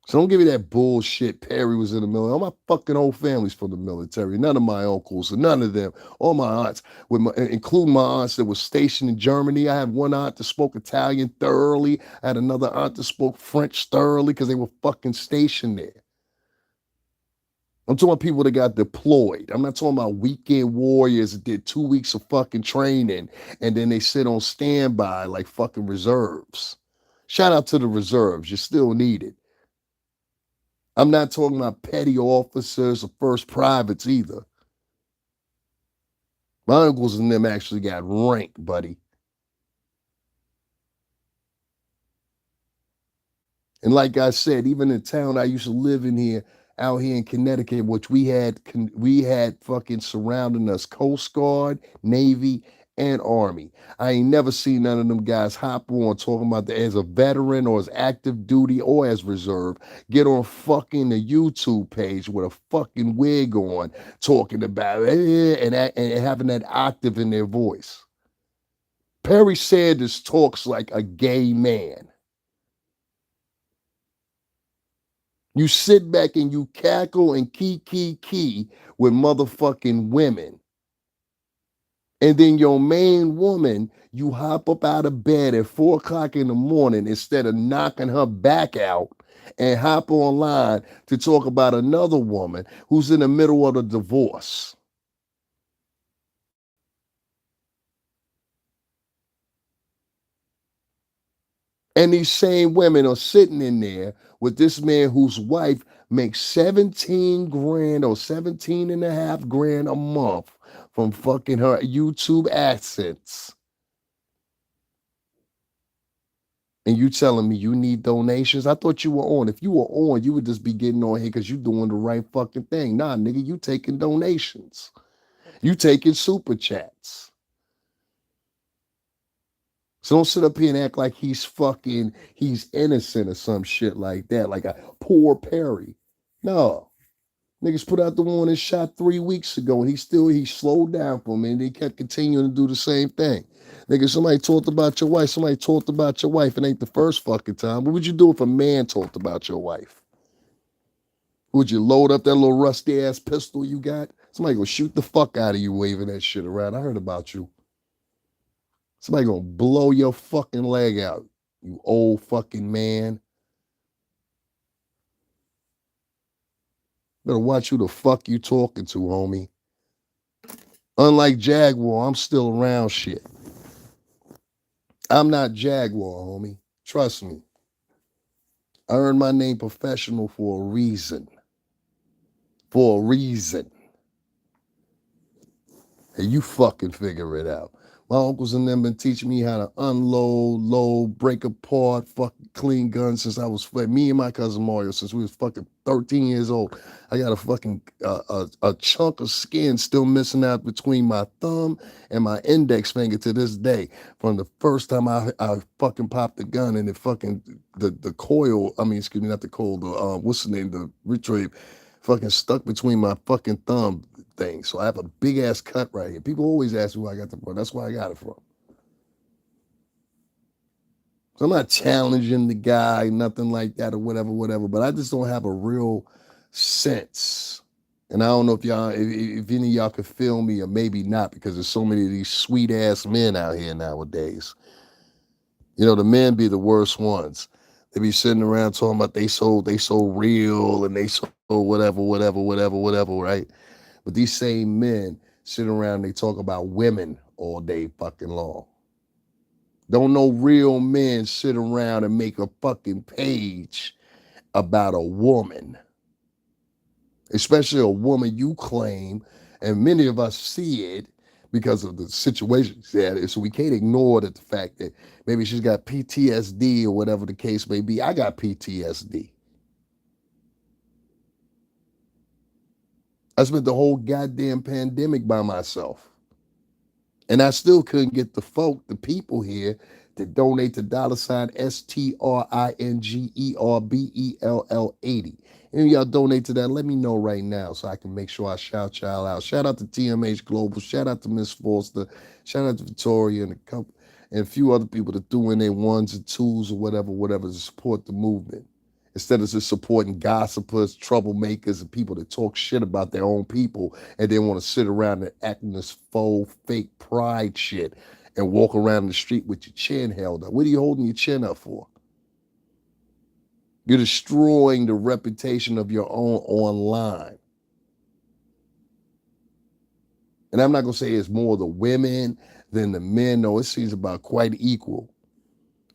So don't give me that bullshit. Perry was in the military. All my fucking whole family's from the military. None of my uncles, and none of them. All my aunts, including my aunts that was stationed in Germany. I had one aunt that spoke Italian thoroughly. I had another aunt that spoke French thoroughly because they were fucking stationed there. I'm talking about people that got deployed. I'm not talking about weekend warriors that did 2 weeks of fucking training and then they sit on standby like fucking reserves. Shout out to the reserves. You're still needed. I'm not talking about petty officers or first privates either. My uncles and them actually got rank, buddy. And like I said, even in the town I used to live in here, out here in Connecticut, which we had fucking surrounding us Coast Guard, Navy, and Army. I ain't never seen none of them guys hop on talking about as a veteran or as active duty or as reserve, get on fucking the YouTube page with a fucking wig on, talking about it and having that octave in their voice. Perry Sanders talks like a gay man. You sit back and you cackle and key with motherfucking women. And then your main woman, you hop up out of bed at 4 o'clock in the morning instead of knocking her back out and hop online to talk about another woman who's in the middle of a divorce. And these same women are sitting in there with this man whose wife makes 17 grand or 17 and a half grand a month from fucking her YouTube AdSense. And you telling me you need donations? I thought you were on. If you were on, you would just be getting on here because you doing the right fucking thing. Nah, nigga, you taking donations. You taking super chats. So don't sit up here and act like he's innocent or some shit like that, like a poor Perry. No. Niggas put out the one that shot 3 weeks ago and he slowed down for me and he kept continuing to do the same thing. Nigga, somebody talked about your wife. Somebody talked about your wife. It ain't the first fucking time. What would you do if a man talked about your wife? Would you load up that little rusty ass pistol you got? Somebody gonna shoot the fuck out of you waving that shit around. I heard about you. Somebody gonna blow your fucking leg out, you old fucking man. Better watch who the fuck you talking to, homie. Unlike Jaguar, I'm still around shit. I'm not Jaguar, homie. Trust me. I earned my name professional for a reason. For a reason. and you fucking figure it out. My uncles and them been teaching me how to unload, load, break apart, fucking clean guns since I was me and my cousin Mario since we was fucking 13 years old. I got a fucking a chunk of skin still missing out between my thumb and my index finger to this day from the first time I fucking popped the gun and it fucking the coil. I mean, excuse me, not the coil. The what's the name? The retrieve fucking stuck between my fucking thumb thing. So I have a big ass cut right here. People always ask me where I got the from. That's where I got it from. So I'm not challenging the guy, nothing like that or whatever, whatever. But I just don't have a real sense. And I don't know if y'all, if any of y'all could feel me or maybe not, because there's so many of these sweet ass men out here nowadays. You know, the men be the worst ones. They be sitting around talking about they so real and they so whatever, whatever, whatever, whatever, right? But these same men sit around and they talk about women all day fucking long. Don't no real men sit around and make a fucking page about a woman, especially a woman you claim, and many of us see it because of the situation she's at. So we can't ignore the fact that maybe she's got PTSD or whatever the case may be. I got PTSD. I spent the whole goddamn pandemic by myself. And I still couldn't get the people here to donate to $STRINGERBELL80. And y'all donate to that, let me know right now so I can make sure I shout y'all out. Shout out to TMH Global. Shout out to Miss Forster. Shout out to Victoria and a few other people that threw in their ones and twos or whatever, whatever to support the movement. Instead of just supporting gossipers, troublemakers, and people that talk shit about their own people and then want to sit around and act in this faux, fake pride shit and walk around the street with your chin held up. What are you holding your chin up for? You're destroying the reputation of your own online. And I'm not going to say it's more the women than the men. No, it seems about quite equal.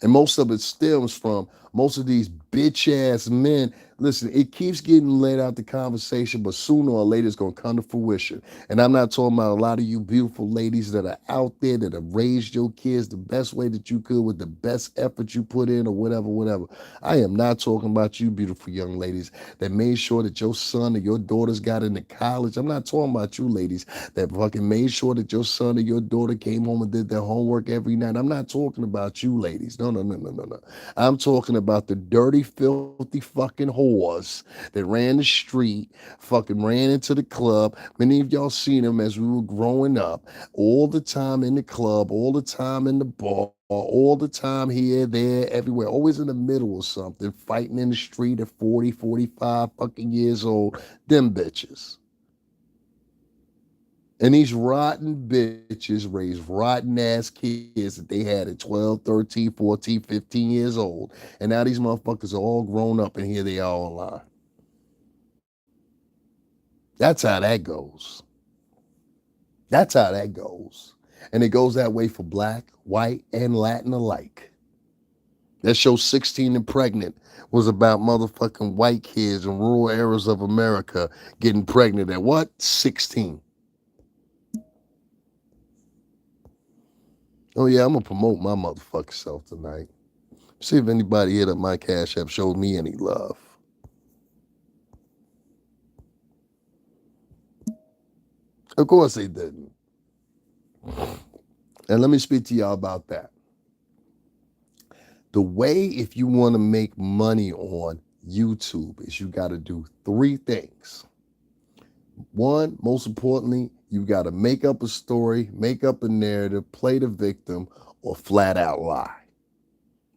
And most of it stems from most of these bitch ass men. Listen, it keeps getting laid out the conversation, but sooner or later it's going to come to fruition. And I'm not talking about a lot of you beautiful ladies that are out there that have raised your kids the best way that you could with the best effort you put in or whatever, whatever. I am not talking about you beautiful young ladies that made sure that your son or your daughters got into college. I'm not talking about you ladies that fucking made sure that your son or your daughter came home and did their homework every night. I'm not talking about you ladies. No, no, no, no, no, no. I'm talking about the dirty, filthy fucking whores that ran the street, fucking ran into the club. Many of y'all seen them as we were growing up, all the time in the club, all the time in the bar, all the time here, there, everywhere, always in the middle of something, fighting in the street at 40, 45 fucking years old. Them bitches. And these rotten bitches raised rotten ass kids that they had at 12, 13, 14, 15 years old. And now these motherfuckers are all grown up and here they are online. That's how that goes. That's how that goes. And it goes that way for black, white, and Latin alike. That show 16 and Pregnant was about motherfucking white kids in rural areas of America getting pregnant at what? 16. Oh yeah, I'm gonna promote my motherfucking self tonight. See if anybody hit up my Cash App showed me any love. Of course they didn't. And let me speak to y'all about that. The way if you want to make money on YouTube is you got to do three things. One, most importantly, you got to make up a story, make up a narrative, play the victim, or flat out lie.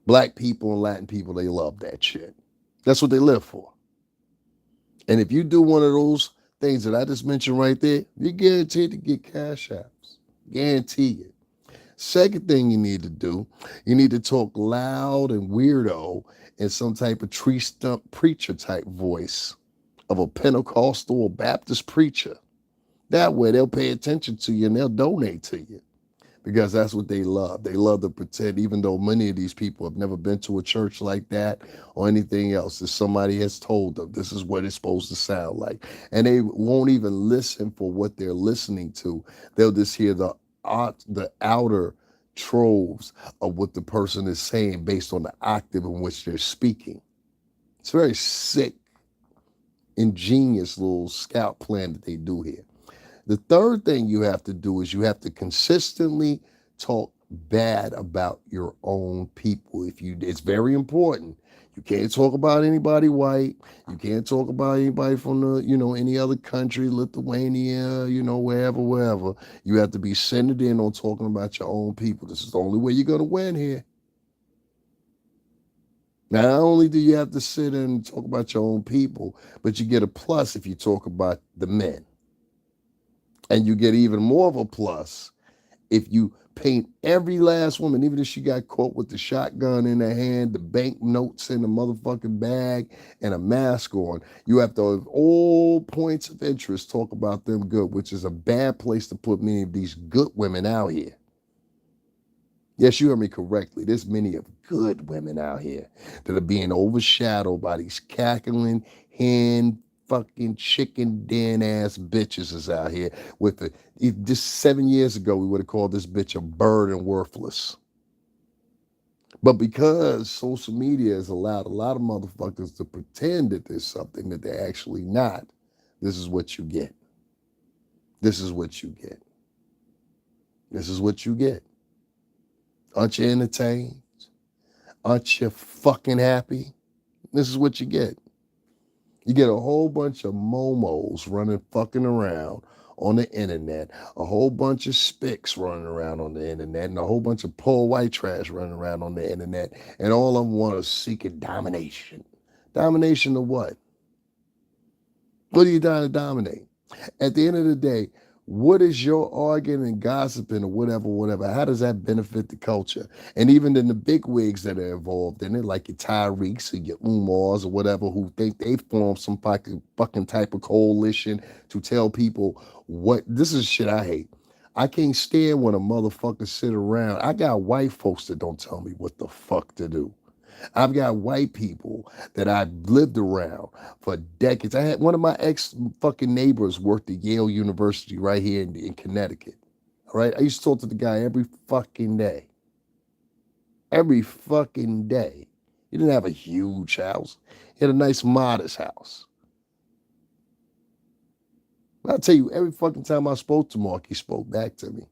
Black people and Latin people, they love that shit. That's what they live for. And if you do one of those things that I just mentioned right there, you're guaranteed to get cash apps. Guarantee it. Second thing you need to do, you need to talk loud and weirdo in some type of tree stump preacher type voice of a Pentecostal or Baptist preacher. That way they'll pay attention to you and they'll donate to you. because that's what they love. They love to pretend, even though many of these people have never been to a church like that or anything else. If somebody has told them this is what it's supposed to sound like, and they won't even listen for what they're listening to. They'll just hear the outer troves of what the person is saying based on the octave in which they're speaking. It's a very sick, ingenious little scout plan that they do here. The third thing you have to do is you have to consistently talk bad about your own people. It's very important. You can't talk about anybody white. You can't talk about anybody from any other country, Lithuania, wherever. You have to be centered in on talking about your own people. This is the only way you're going to win here. Now, not only do you have to sit and talk about your own people, but you get a plus if you talk about the men. And you get even more of a plus if you paint every last woman, even if she got caught with the shotgun in her hand, the bank notes in the motherfucking bag, and a mask on. You have to, at all points of interest, talk about them good, which is a bad place to put many of these good women out here. Yes, you heard me correctly. There's many of good women out here that are being overshadowed by these cackling, hen fucking chicken den ass bitches is out here with just 7 years ago, we would have called this bitch a bird and worthless. But because social media has allowed a lot of motherfuckers to pretend that there's something that they're actually not, this is what you get. This is what you get. This is what you get. Aren't you entertained? Aren't you fucking happy? This is what you get. You get a whole bunch of momos running fucking around on the internet, a whole bunch of spics running around on the internet, and a whole bunch of poor white trash running around on the internet, and all of them want to seek domination. Domination of what? What are you trying to dominate? At the end of the day, what is your arguing and gossiping or whatever? How does that benefit the culture? And even in the big wigs that are involved in it, like your Tyreeks or your Umars or whatever, who think they formed some fucking type of coalition to tell people what, this is shit I hate. I can't stand when a motherfucker sit around. I got white folks that don't tell me what the fuck to do. I've got white people that I've lived around for decades. I had one of my ex fucking neighbors worked at Yale University right here in Connecticut. All right. I used to talk to the guy every fucking day. Every fucking day. He didn't have a huge house. He had a nice, modest house. I'll tell you, every fucking time I spoke to Mark, he spoke back to me.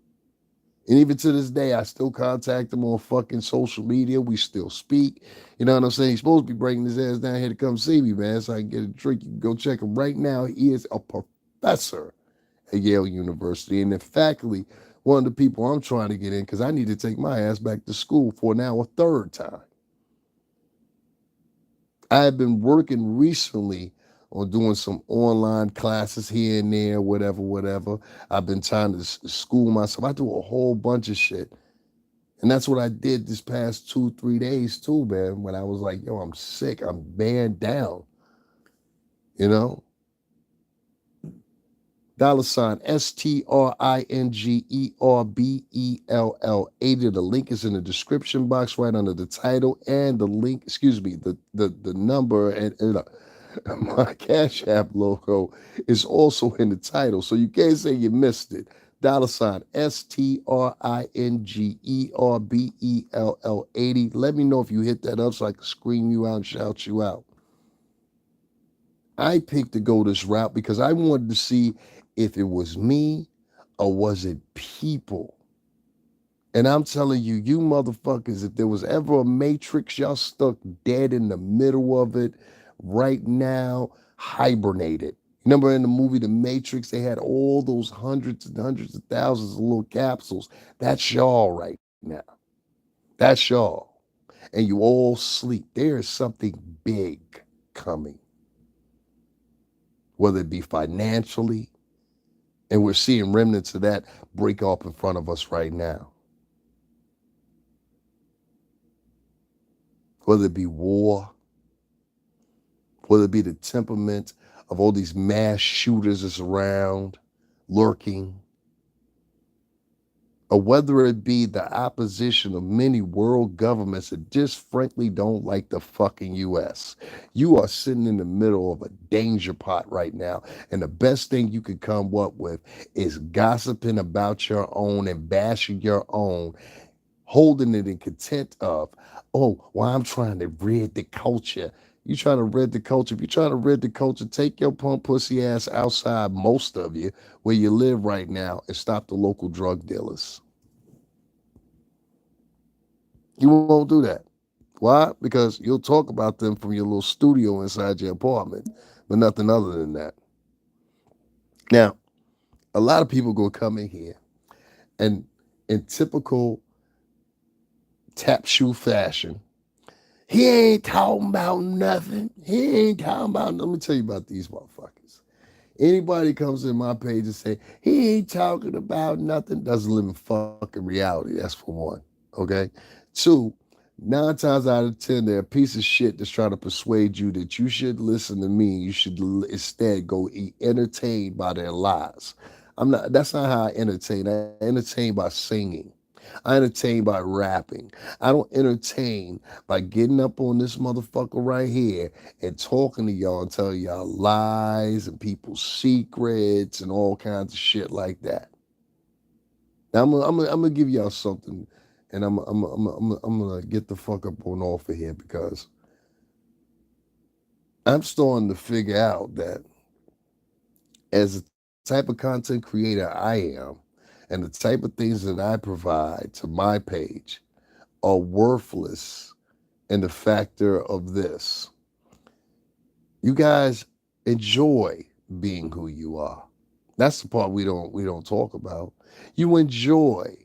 And even to this day, I still contact him on fucking social media. We still speak. You know what I'm saying? He's supposed to be bringing his ass down here to come see me, man, so I can get a drink. You can go check him right now. He is a professor at Yale University. And in faculty, one of the people I'm trying to get in because I need to take my ass back to school for now a third time. I have been working recently on doing some online classes here and there, whatever. I've been trying to school myself. I do a whole bunch of shit. And that's what I did this past 2-3 days too, man, when I was like, yo, I'm sick. I'm banned down. You know? $ STRINGERBELL80. The link is in the description box right under the title, and the link, the number and my Cash App logo is also in the title. So you can't say you missed it. $ STRINGERBELL80. Let me know if you hit that up so I can scream you out and shout you out. I picked to go this route because I wanted to see if it was me or was it people. And I'm telling you, you motherfuckers, if there was ever a matrix, y'all stuck dead in the middle of it right now, hibernated. Remember in the movie The Matrix, they had all those hundreds and hundreds of thousands of little capsules. That's y'all right now. That's y'all. And you all sleep. There is something big coming, whether it be financially, and we're seeing remnants of that break up in front of us right now. Whether it be war, whether it be the temperament of all these mass shooters that's around, lurking, or whether it be the opposition of many world governments that just frankly don't like the fucking US. You are sitting in the middle of a danger pot right now, and the best thing you could come up with is gossiping about your own and bashing your own, holding it in contempt of, oh, well, I'm trying to rid the culture. You trying to rid the culture. If you trying to rid the culture, take your pump pussy ass outside, most of you, where you live right now, and stop the local drug dealers. You won't do that. Why? Because you'll talk about them from your little studio inside your apartment, but nothing other than that. Now, a lot of people gonna come in here and in typical tap shoe fashion, he ain't talking about nothing. He ain't talking about. Let me tell you about these motherfuckers. Anybody comes in my page and say he ain't talking about nothing doesn't live in fucking reality. That's for one. Okay. Two, 9 times out of 10, they're a piece of shit that's trying to persuade you that you should listen to me. You should instead go be entertained by their lies. I'm not. That's not how I entertain. I entertain by singing. I entertain by rapping. I don't entertain by getting up on this motherfucker right here and talking to y'all and telling y'all lies and people's secrets and all kinds of shit like that. Now I'm gonna give y'all something, and I'm gonna get the fuck up on off of here because I'm starting to figure out that as the type of content creator I am, and the type of things that I provide to my page are worthless in the factor of this. You guys enjoy being who you are. That's the part we don't talk about. You enjoy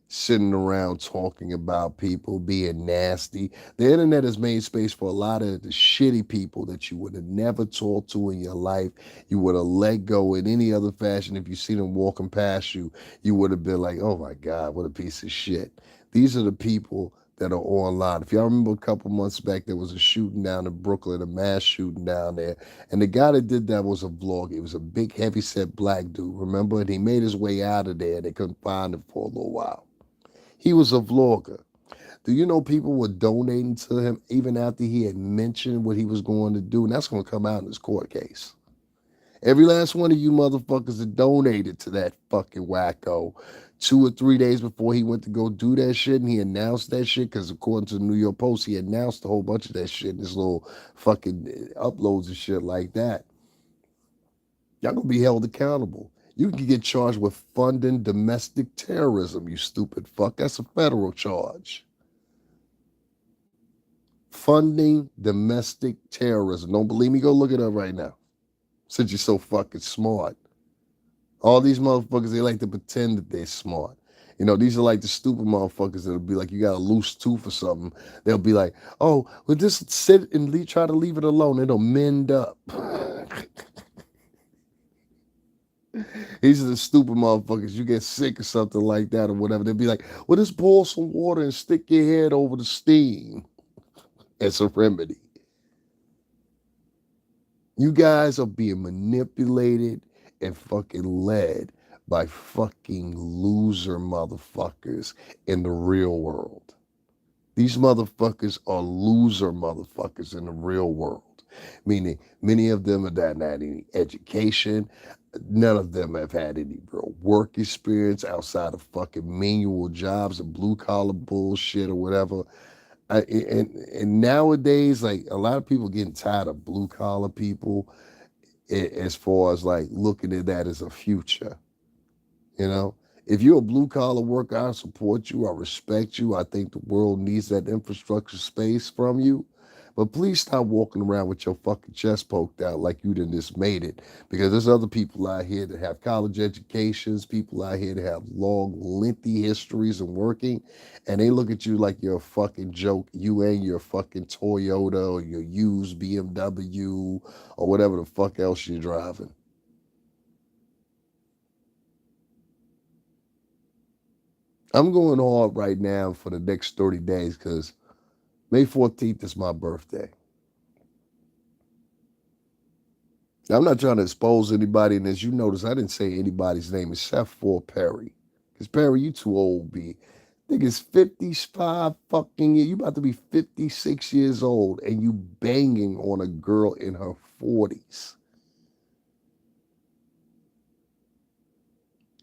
sitting around talking about people being nasty. The internet has made space for a lot of the shitty people that you would have never talked to in your life. You would have let go in any other fashion. If you see them walking past you, you would have been like, oh my God, what a piece of shit. These are the people that are online. If y'all remember a couple months back, there was a shooting down in Brooklyn, a mass shooting down there. And the guy that did that was a vlogger. He was a big, heavyset black dude, remember? And he made his way out of there. They couldn't find him for a little while. He was a vlogger. Do you know people were donating to him even after he had mentioned what he was going to do? And that's going to come out in his court case. Every last one of you motherfuckers that donated to that fucking wacko 2 or 3 days before he went to go do that shit, and he announced that shit, because according to the New York Post, he announced a whole bunch of that shit in his little fucking uploads and shit like that. Y'all gonna be held accountable. You can get charged with funding domestic terrorism, you stupid fuck. That's a federal charge. Funding domestic terrorism. Don't believe me? Go look it up right now. Since you're so fucking smart. All these motherfuckers, they like to pretend that they're smart. You know, these are like the stupid motherfuckers that'll be like, you got a loose tooth or something. They'll be like, oh, well, just sit and try to leave it alone. It'll mend up. These are the stupid motherfuckers. You get sick or something like that or whatever. They'll be like, well, just boil some water and stick your head over the steam. It's a remedy. You guys are being manipulated and fucking led by fucking loser motherfuckers in the real world. These motherfuckers are loser motherfuckers in the real world. Meaning, many of them have not had any education. None of them have had any real work experience outside of fucking manual jobs and blue collar bullshit or whatever. And nowadays, like a lot of people getting tired of blue collar people as far as like looking at that as a future. You know, if you're a blue collar worker, I support you. I respect you. I think the world needs that infrastructure space from you. But please stop walking around with your fucking chest poked out like you done just made it. Because there's other people out here that have college educations, people out here that have long, lengthy histories of working, and they look at you like you're a fucking joke. You and your fucking Toyota or your used BMW or whatever the fuck else you're driving. I'm going hard right now for the next 30 days because May 14th is my birthday. Now, I'm not trying to expose anybody, and as you notice, I didn't say anybody's name except for Perry, Because Perry, you too old, B. Nigga's 55 fucking years. You about to be 56 years old and you banging on a girl in her 40s.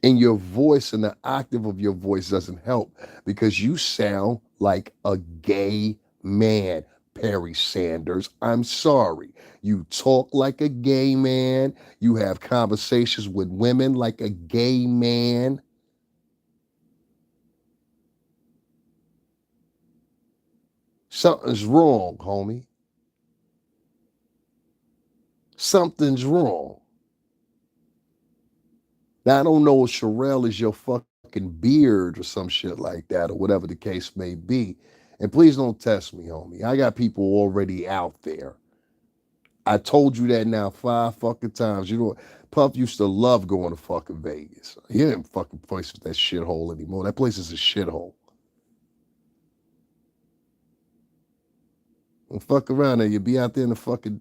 And your voice and the octave of your voice doesn't help because you sound like a gay man, Perry Sanders. I'm sorry. You talk like a gay man. You have conversations with women like a gay man. Something's wrong, homie. Something's wrong. Now, I don't know if Sherelle is your fucking beard or some shit like that or whatever the case may be. And please don't test me, homie. I got people already out there. I told you that now 5 fucking times. You know, Puff used to love going to fucking Vegas. He didn't fucking place with that shithole anymore. That place is a shithole. Don't fuck around there. You'll be out there in the fucking.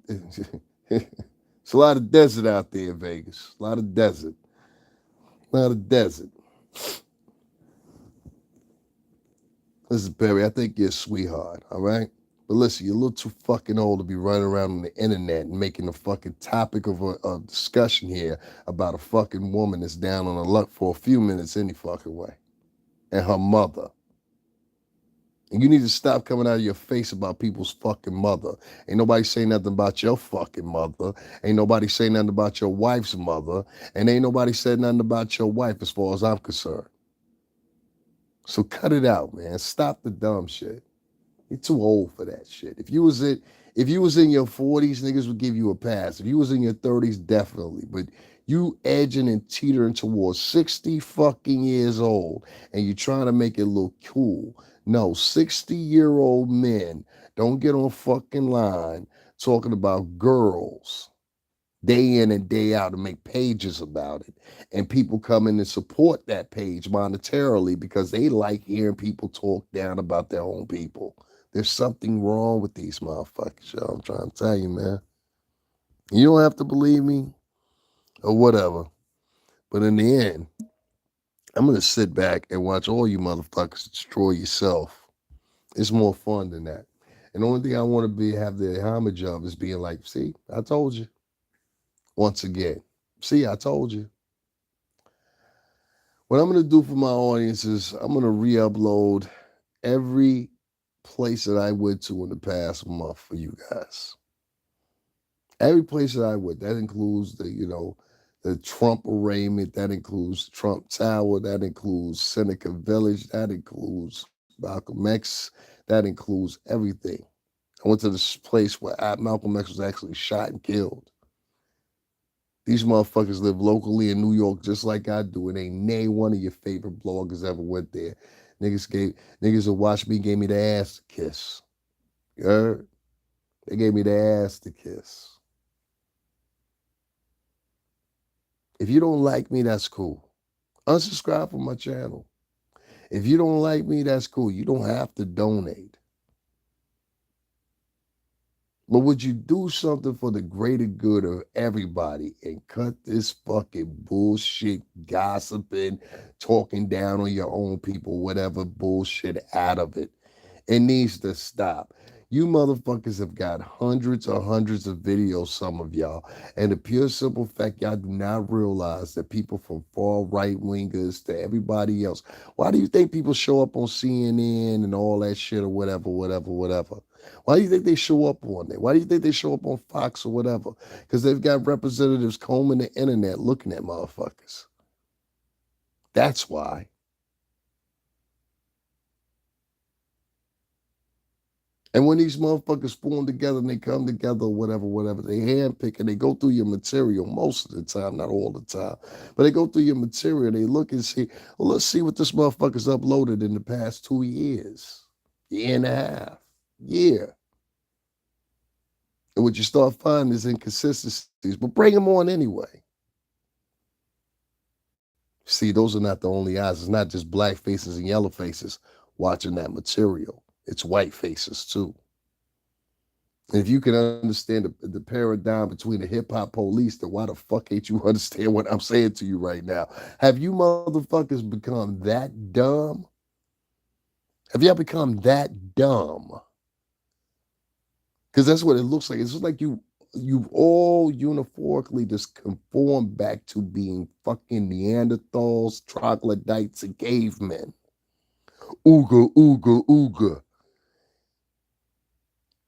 It's a lot of desert out there in Vegas. A lot of desert. A lot of desert. Listen, Perry, I think you're a sweetheart, all right? But listen, you're a little too fucking old to be running around on the internet and making a fucking topic of a discussion here about a fucking woman that's down on her luck for a few minutes any fucking way. And her mother. And you need to stop coming out of your face about people's fucking mother. Ain't nobody saying nothing about your fucking mother. Ain't nobody saying nothing about your wife's mother. And ain't nobody said nothing about your wife as far as I'm concerned. So cut it out, man. Stop the dumb shit. You're too old for that shit. If you was in your 40s, niggas would give you a pass. If you was in your 30s, definitely. But you edging and teetering towards 60 fucking years old and you trying to make it look cool. No, 60-year-old men don't get on fucking line talking about girls day in and day out and make pages about it. And people come in and support that page monetarily because they like hearing people talk down about their own people. There's something wrong with these motherfuckers, y'all. I'm trying to tell you, man. You don't have to believe me or whatever. But in the end, I'm going to sit back and watch all you motherfuckers destroy yourself. It's more fun than that. And the only thing I want to have the homage of is being like, see, I told you. Once again, see, I told you. What I'm going to do for my audience is I'm going to re-upload every place that I went to in the past month for you guys. Every place that I went, that includes the Trump arraignment, that includes Trump Tower, that includes Seneca Village, that includes Malcolm X, that includes everything. I went to this place where Malcolm X was actually shot and killed. These motherfuckers live locally in New York just like I do, and ain't nay one of your favorite bloggers ever went there. Niggas who watched me gave me the ass to kiss. You heard? They gave me the ass to kiss. If you don't like me, that's cool. Unsubscribe from my channel. If you don't like me, that's cool. You don't have to donate. But would you do something for the greater good of everybody and cut this fucking bullshit, gossiping, talking down on your own people, whatever bullshit out of it? It needs to stop. You motherfuckers have got hundreds of videos, some of y'all. And the pure simple fact y'all do not realize that people from far right wingers to everybody else. Why do you think people show up on CNN and all that shit or whatever? Why do you think they show up on there? Why do you think they show up on Fox or whatever? Because they've got representatives combing the internet looking at motherfuckers. That's why. And when these motherfuckers form together and they come together, whatever, they handpick and they go through your material most of the time, not all the time, but they go through your material, they look and see, well, let's see what this motherfucker's uploaded in the past 2 years, year and a half, year. And what you start finding is inconsistencies, but bring them on anyway. See, those are not the only eyes. It's not just black faces and yellow faces watching that material. It's white faces too. And if you can understand the paradigm between the hip hop police, then why the fuck ain't you understand what I'm saying to you right now? Have you motherfuckers become that dumb? Have y'all become that dumb? Because that's what it looks like. It's just like you've all uniformly just conformed back to being fucking Neanderthals, troglodytes, and cavemen. Ooga, ooga, ooga.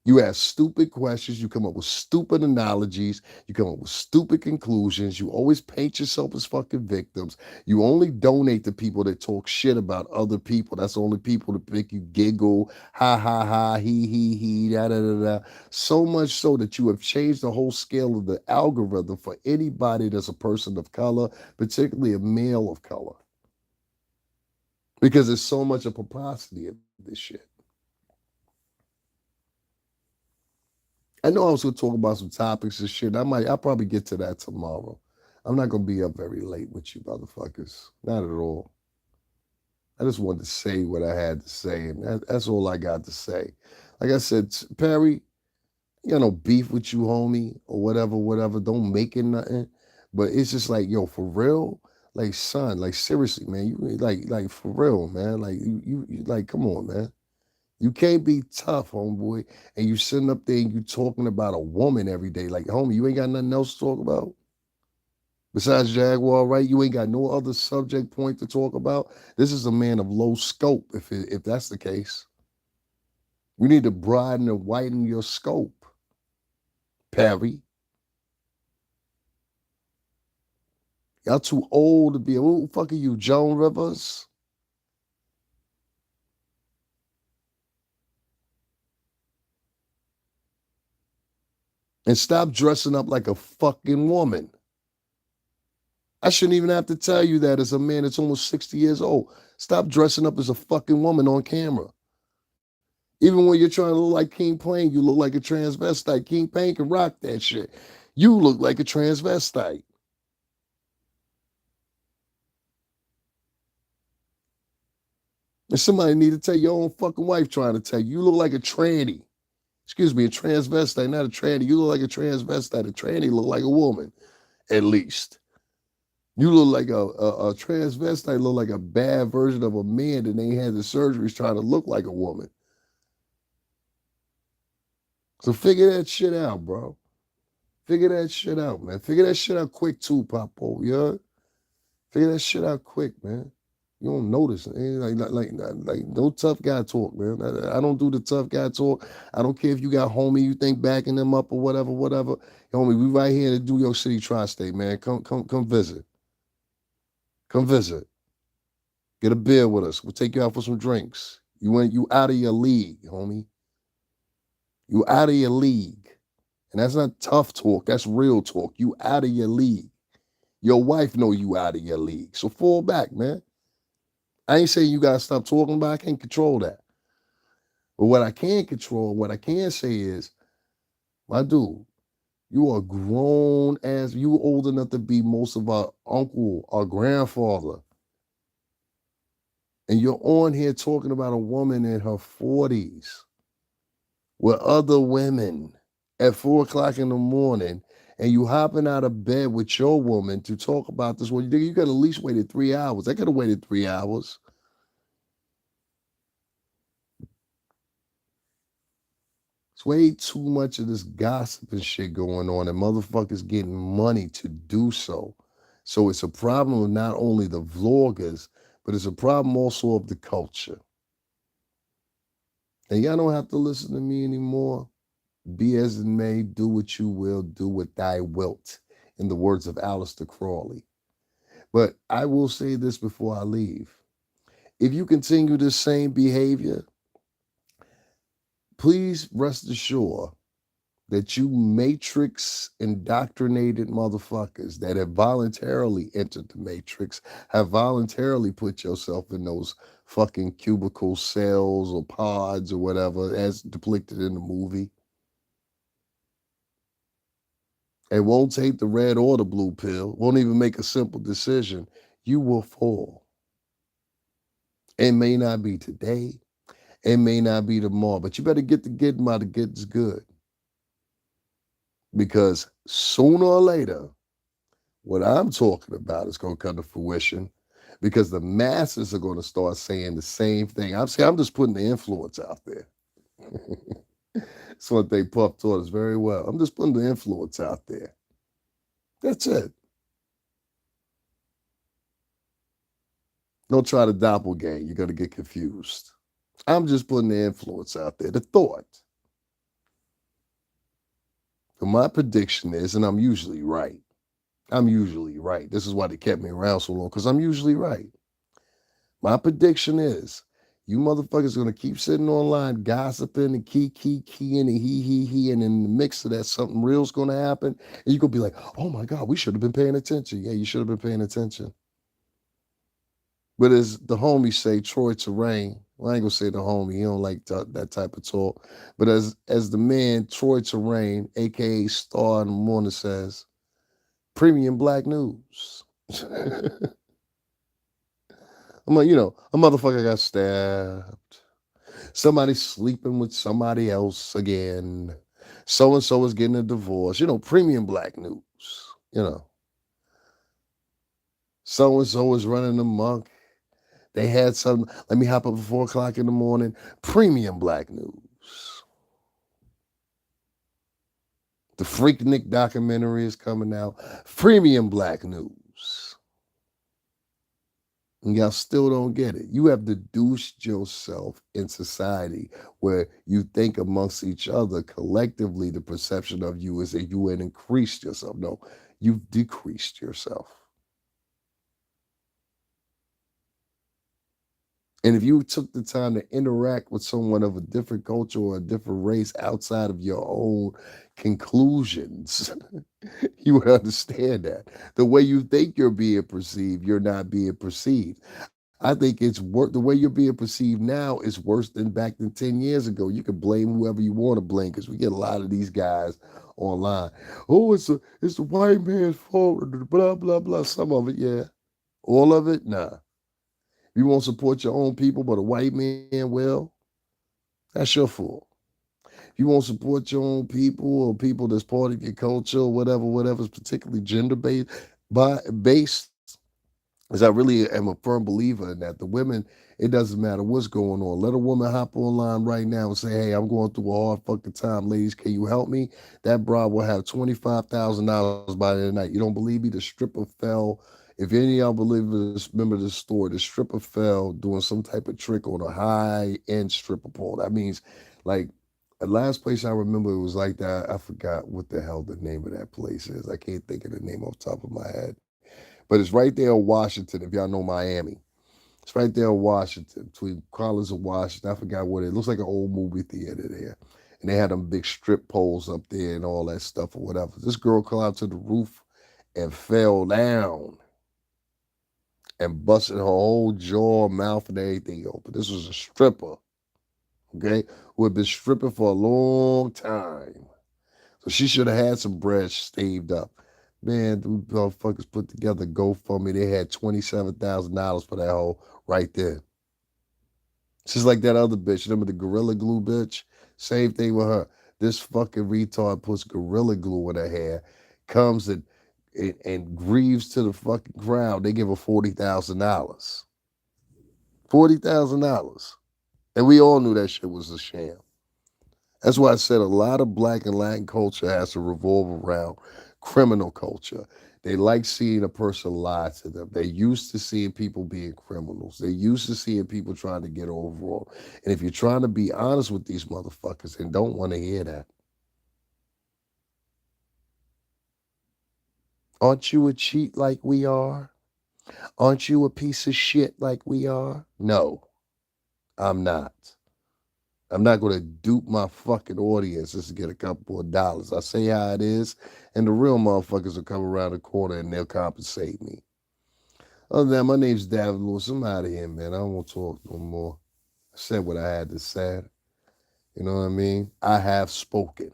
You ask stupid questions. You come up with stupid analogies. You come up with stupid conclusions. You always paint yourself as fucking victims. You only donate to people that talk shit about other people. That's the only people that make you giggle, ha ha ha, he, da da da da. So much so that you have changed the whole scale of the algorithm for anybody that's a person of color, particularly a male of color, because there's so much of pomposity in this shit. I know I was gonna talk about some topics and shit. I'll probably get to that tomorrow. I'm not gonna be up very late with you motherfuckers. Not at all. I just wanted to say what I had to say, and that's all I got to say. Like I said, Perry, you got no beef with you, homie, or whatever, whatever. Don't make it nothing. But it's just like, yo, for real, like son, like seriously, man, you like for real, man. Like you like, come on, man. You can't be tough, homeboy, and you sitting up there and you talking about a woman every day. Like, homie, you ain't got nothing else to talk about besides Jaguar, right? You ain't got no other subject point to talk about. This is a man of low scope. If that's the case, we need to broaden and widen your scope, Perry. Y'all too old to be. Who the fuck are you, Joan Rivers? And stop dressing up like a fucking woman. I shouldn't even have to tell you that as a man that's almost 60 years old. Stop dressing up as a fucking woman on camera. Even when you're trying to look like King Payne, you look like a transvestite. King Payne can rock that shit. You look like a transvestite. And somebody need to tell your own fucking wife trying to tell you, you look like a tranny. Excuse me, a transvestite, not a tranny. You look like a transvestite. A tranny look like a woman, at least. You look like a transvestite, look like a bad version of a man that ain't had the surgeries trying to look like a woman. So figure that shit out, bro. Figure that shit out, man. Figure that shit out quick too, Papo. You heard? Figure that shit out quick, man. You don't notice. Like no tough guy talk, man. I don't do the tough guy talk. I don't care if you got homie you think backing them up or whatever, whatever. Homie, we right here in the New York City tri-state, man. Come visit. Come visit. Get a beer with us. We'll take you out for some drinks. You out of your league, homie. You out of your league. And that's not tough talk. That's real talk. You out of your league. Your wife know you out of your league. So fall back, man. I ain't saying you gotta stop talking, but I can't control that. But what I can control, what I can say is, my dude, you are grown as you old enough to be most of our uncle, our grandfather. And you're on here talking about a woman in her 40s with other women at 4 o'clock in the morning, and you hopping out of bed with your woman to talk about this. Well, you could at least waited 3 hours. I could have waited 3 hours. It's way too much of this gossip and shit going on, and motherfuckers getting money to do so. So it's a problem of not only the vloggers, but it's a problem also of the culture. And y'all don't have to listen to me anymore. Be as it may, do what you will, do what thy wilt, in the words of Aleister Crowley. But I will say this before I leave. If you continue this same behavior, please rest assured that you matrix indoctrinated motherfuckers that have voluntarily entered the matrix, have voluntarily put yourself in those fucking cubicle cells or pods or whatever as depicted in the movie, and won't take the red or the blue pill, won't even make a simple decision, you will fall. It may not be today, it may not be tomorrow, but you better get the getting while the getting's good. Because sooner or later, what I'm talking about is going to come to fruition because the masses are going to start saying the same thing. I'm just putting the influence out there. That's one thing Puff taught us very well. I'm just putting the influence out there. That's it. Don't try to doppelgang. You're going to get confused. I'm just putting the influence out there, the thought. But my prediction is, and I'm usually right. I'm usually right. This is why they kept me around so long, because I'm usually right. My prediction is you motherfuckers gonna keep sitting online gossiping and keying and he, and in the mix of that, something real's gonna happen. And you're gonna be like, oh my God, we should have been paying attention. Yeah, you should have been paying attention. But as the homies say, Troy Terrain, well, I ain't gonna say the homie, he don't like that type of talk. But as the man, Troy Terrain, aka Star in the Morning, says, premium black news. I'm like, a motherfucker got stabbed. Somebody's sleeping with somebody else again. So and so is getting a divorce. Premium black news. You know, so and so is running amok. They had some. Let me hop up at 4 o'clock in the morning. Premium black news. The Freaknik documentary is coming out. Premium black news. And y'all still don't get it. You have deduced yourself in society where you think amongst each other collectively the perception of you is that you had increased yourself. No, you've decreased yourself. And if you took the time to interact with someone of a different culture or a different race outside of your own conclusions, you would understand that. The way you think you're being perceived, you're not being perceived. I think it's the way you're being perceived now is worse than back than 10 years ago. You can blame whoever you want to blame because we get a lot of these guys online. Oh, it's the white man's fault, blah, blah, blah. Some of it, yeah. All of it, nah. You won't support your own people, but a white man will, that's your fault. You won't support your own people or people that's part of your culture or whatever's particularly based, because I really am a firm believer in that. The women, it doesn't matter what's going on. Let a woman hop online right now and say, hey, I'm going through a hard fucking time. Ladies, can you help me? That broad will have $25,000 by the end of the night. You don't believe me? The stripper fell. If any of y'all remember this story, the stripper fell doing some type of trick on a high-end stripper pole. That means, like, the last place I remember it was like that. I forgot what the hell the name of that place is. I can't think of the name off the top of my head. But it's right there in Washington, if y'all know Miami. It's right there in Washington, between Collins and Washington. I forgot what it looks like, an old movie theater there. And they had them big strip poles up there and all that stuff or whatever. This girl climbed to the roof and fell down and busted her whole jaw, mouth, and everything open. This was a stripper, okay, who had been stripping for a long time. So she should have had some bread staved up. Man, them motherfuckers put together GoFundMe. They had $27,000 for that hole right there. It's just like that other bitch. Remember the Gorilla Glue bitch? Same thing with her. This fucking retard puts Gorilla Glue in her hair, comes and grieves to the fucking crowd. They give her $40,000. $40,000. And we all knew that shit was a sham. That's why I said a lot of Black and Latin culture has to revolve around criminal culture. They like seeing a person lie to them. They're used to seeing people being criminals. They're used to seeing people trying to get over on. And if you're trying to be honest with these motherfuckers, they don't want to hear that. Aren't you a cheat like we are? Aren't you a piece of shit like we are? No, I'm not. I'm not going to dupe my fucking audience just to get a couple of dollars. I say how it is, and the real motherfuckers will come around the corner and they'll compensate me. Other than that, my name's David Lewis. I'm out of here, man. I don't want to talk no more. I said what I had to say. You know what I mean? I have spoken.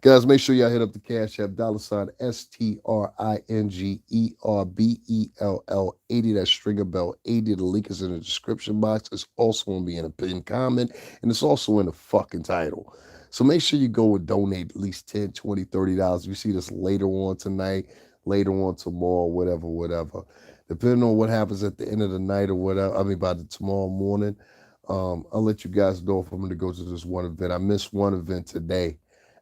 Guys, make sure y'all hit up the Cash App, $STRINGERBELL80. That's STRINGERBELL80. The link is in the description box. It's also going to be in a pinned comment, and it's also in the fucking title. So make sure you go and donate at least 10, 20, $30. You see this later on tonight, later on tomorrow, whatever, whatever. Depending on what happens at the end of the night or whatever, I mean, by the tomorrow morning, I'll let you guys know if I'm going to go to this one event. I missed one event today,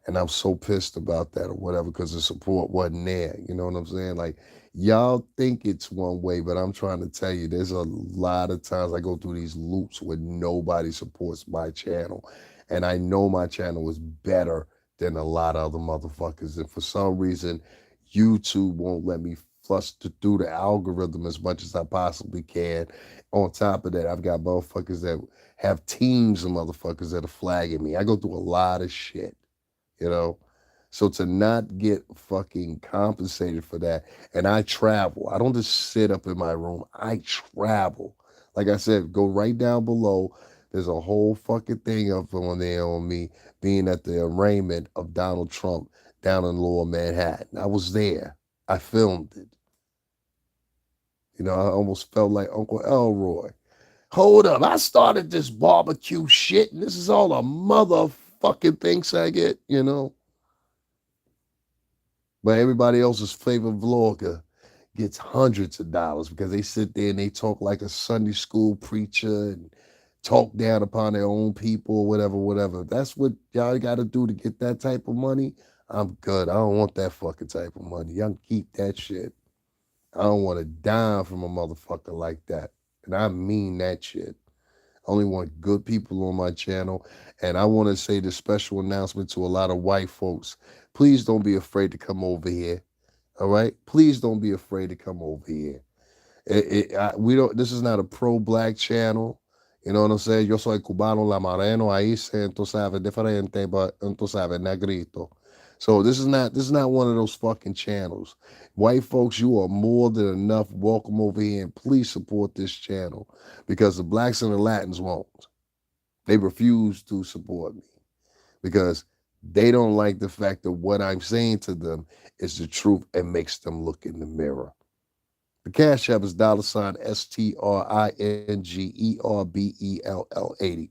and I'm so pissed about that or whatever because the support wasn't there. You know what I'm saying? Like, y'all think it's one way, but I'm trying to tell you, there's a lot of times I go through these loops where nobody supports my channel. And I know my channel is better than a lot of other motherfuckers. And for some reason, YouTube won't let me fluster through the algorithm as much as I possibly can. On top of that, I've got motherfuckers that have teams of motherfuckers that are flagging me. I go through a lot of shit, you know? So to not get fucking compensated for that, and I travel. I don't just sit up in my room. I travel. Like I said, go right down below. There's a whole fucking thing up on there on me being at the arraignment of Donald Trump down in Lower Manhattan. I was there. I filmed it. You know, I almost felt like Uncle Elroy. Hold up, I started this barbecue shit, and this is all a motherfucking thinks I get, you know? But everybody else's favorite vlogger gets hundreds of dollars because they sit there and they talk like a Sunday school preacher and talk down upon their own people, whatever, whatever. If that's what y'all got to do to get that type of money, I'm good. I don't want that fucking type of money. Y'all can keep that shit. I don't want a dime from a motherfucker like that. And I mean that shit. I only want good people on my channel. And I want to say this special announcement to a lot of white folks. Please don't be afraid to come over here. All right? Please don't be afraid to come over here. We don't. This is not a pro-black channel. You know what I'm saying? Yo soy cubano, la mareno, ahí se, tú sabes, diferente, but tú sabes, negrito. So this is not one of those fucking channels. White folks, you are more than enough. Welcome over here and please support this channel because the blacks and the Latins won't. They refuse to support me because they don't like the fact that what I'm saying to them is the truth and makes them look in the mirror. The Cash App is $STRINGERBELL80.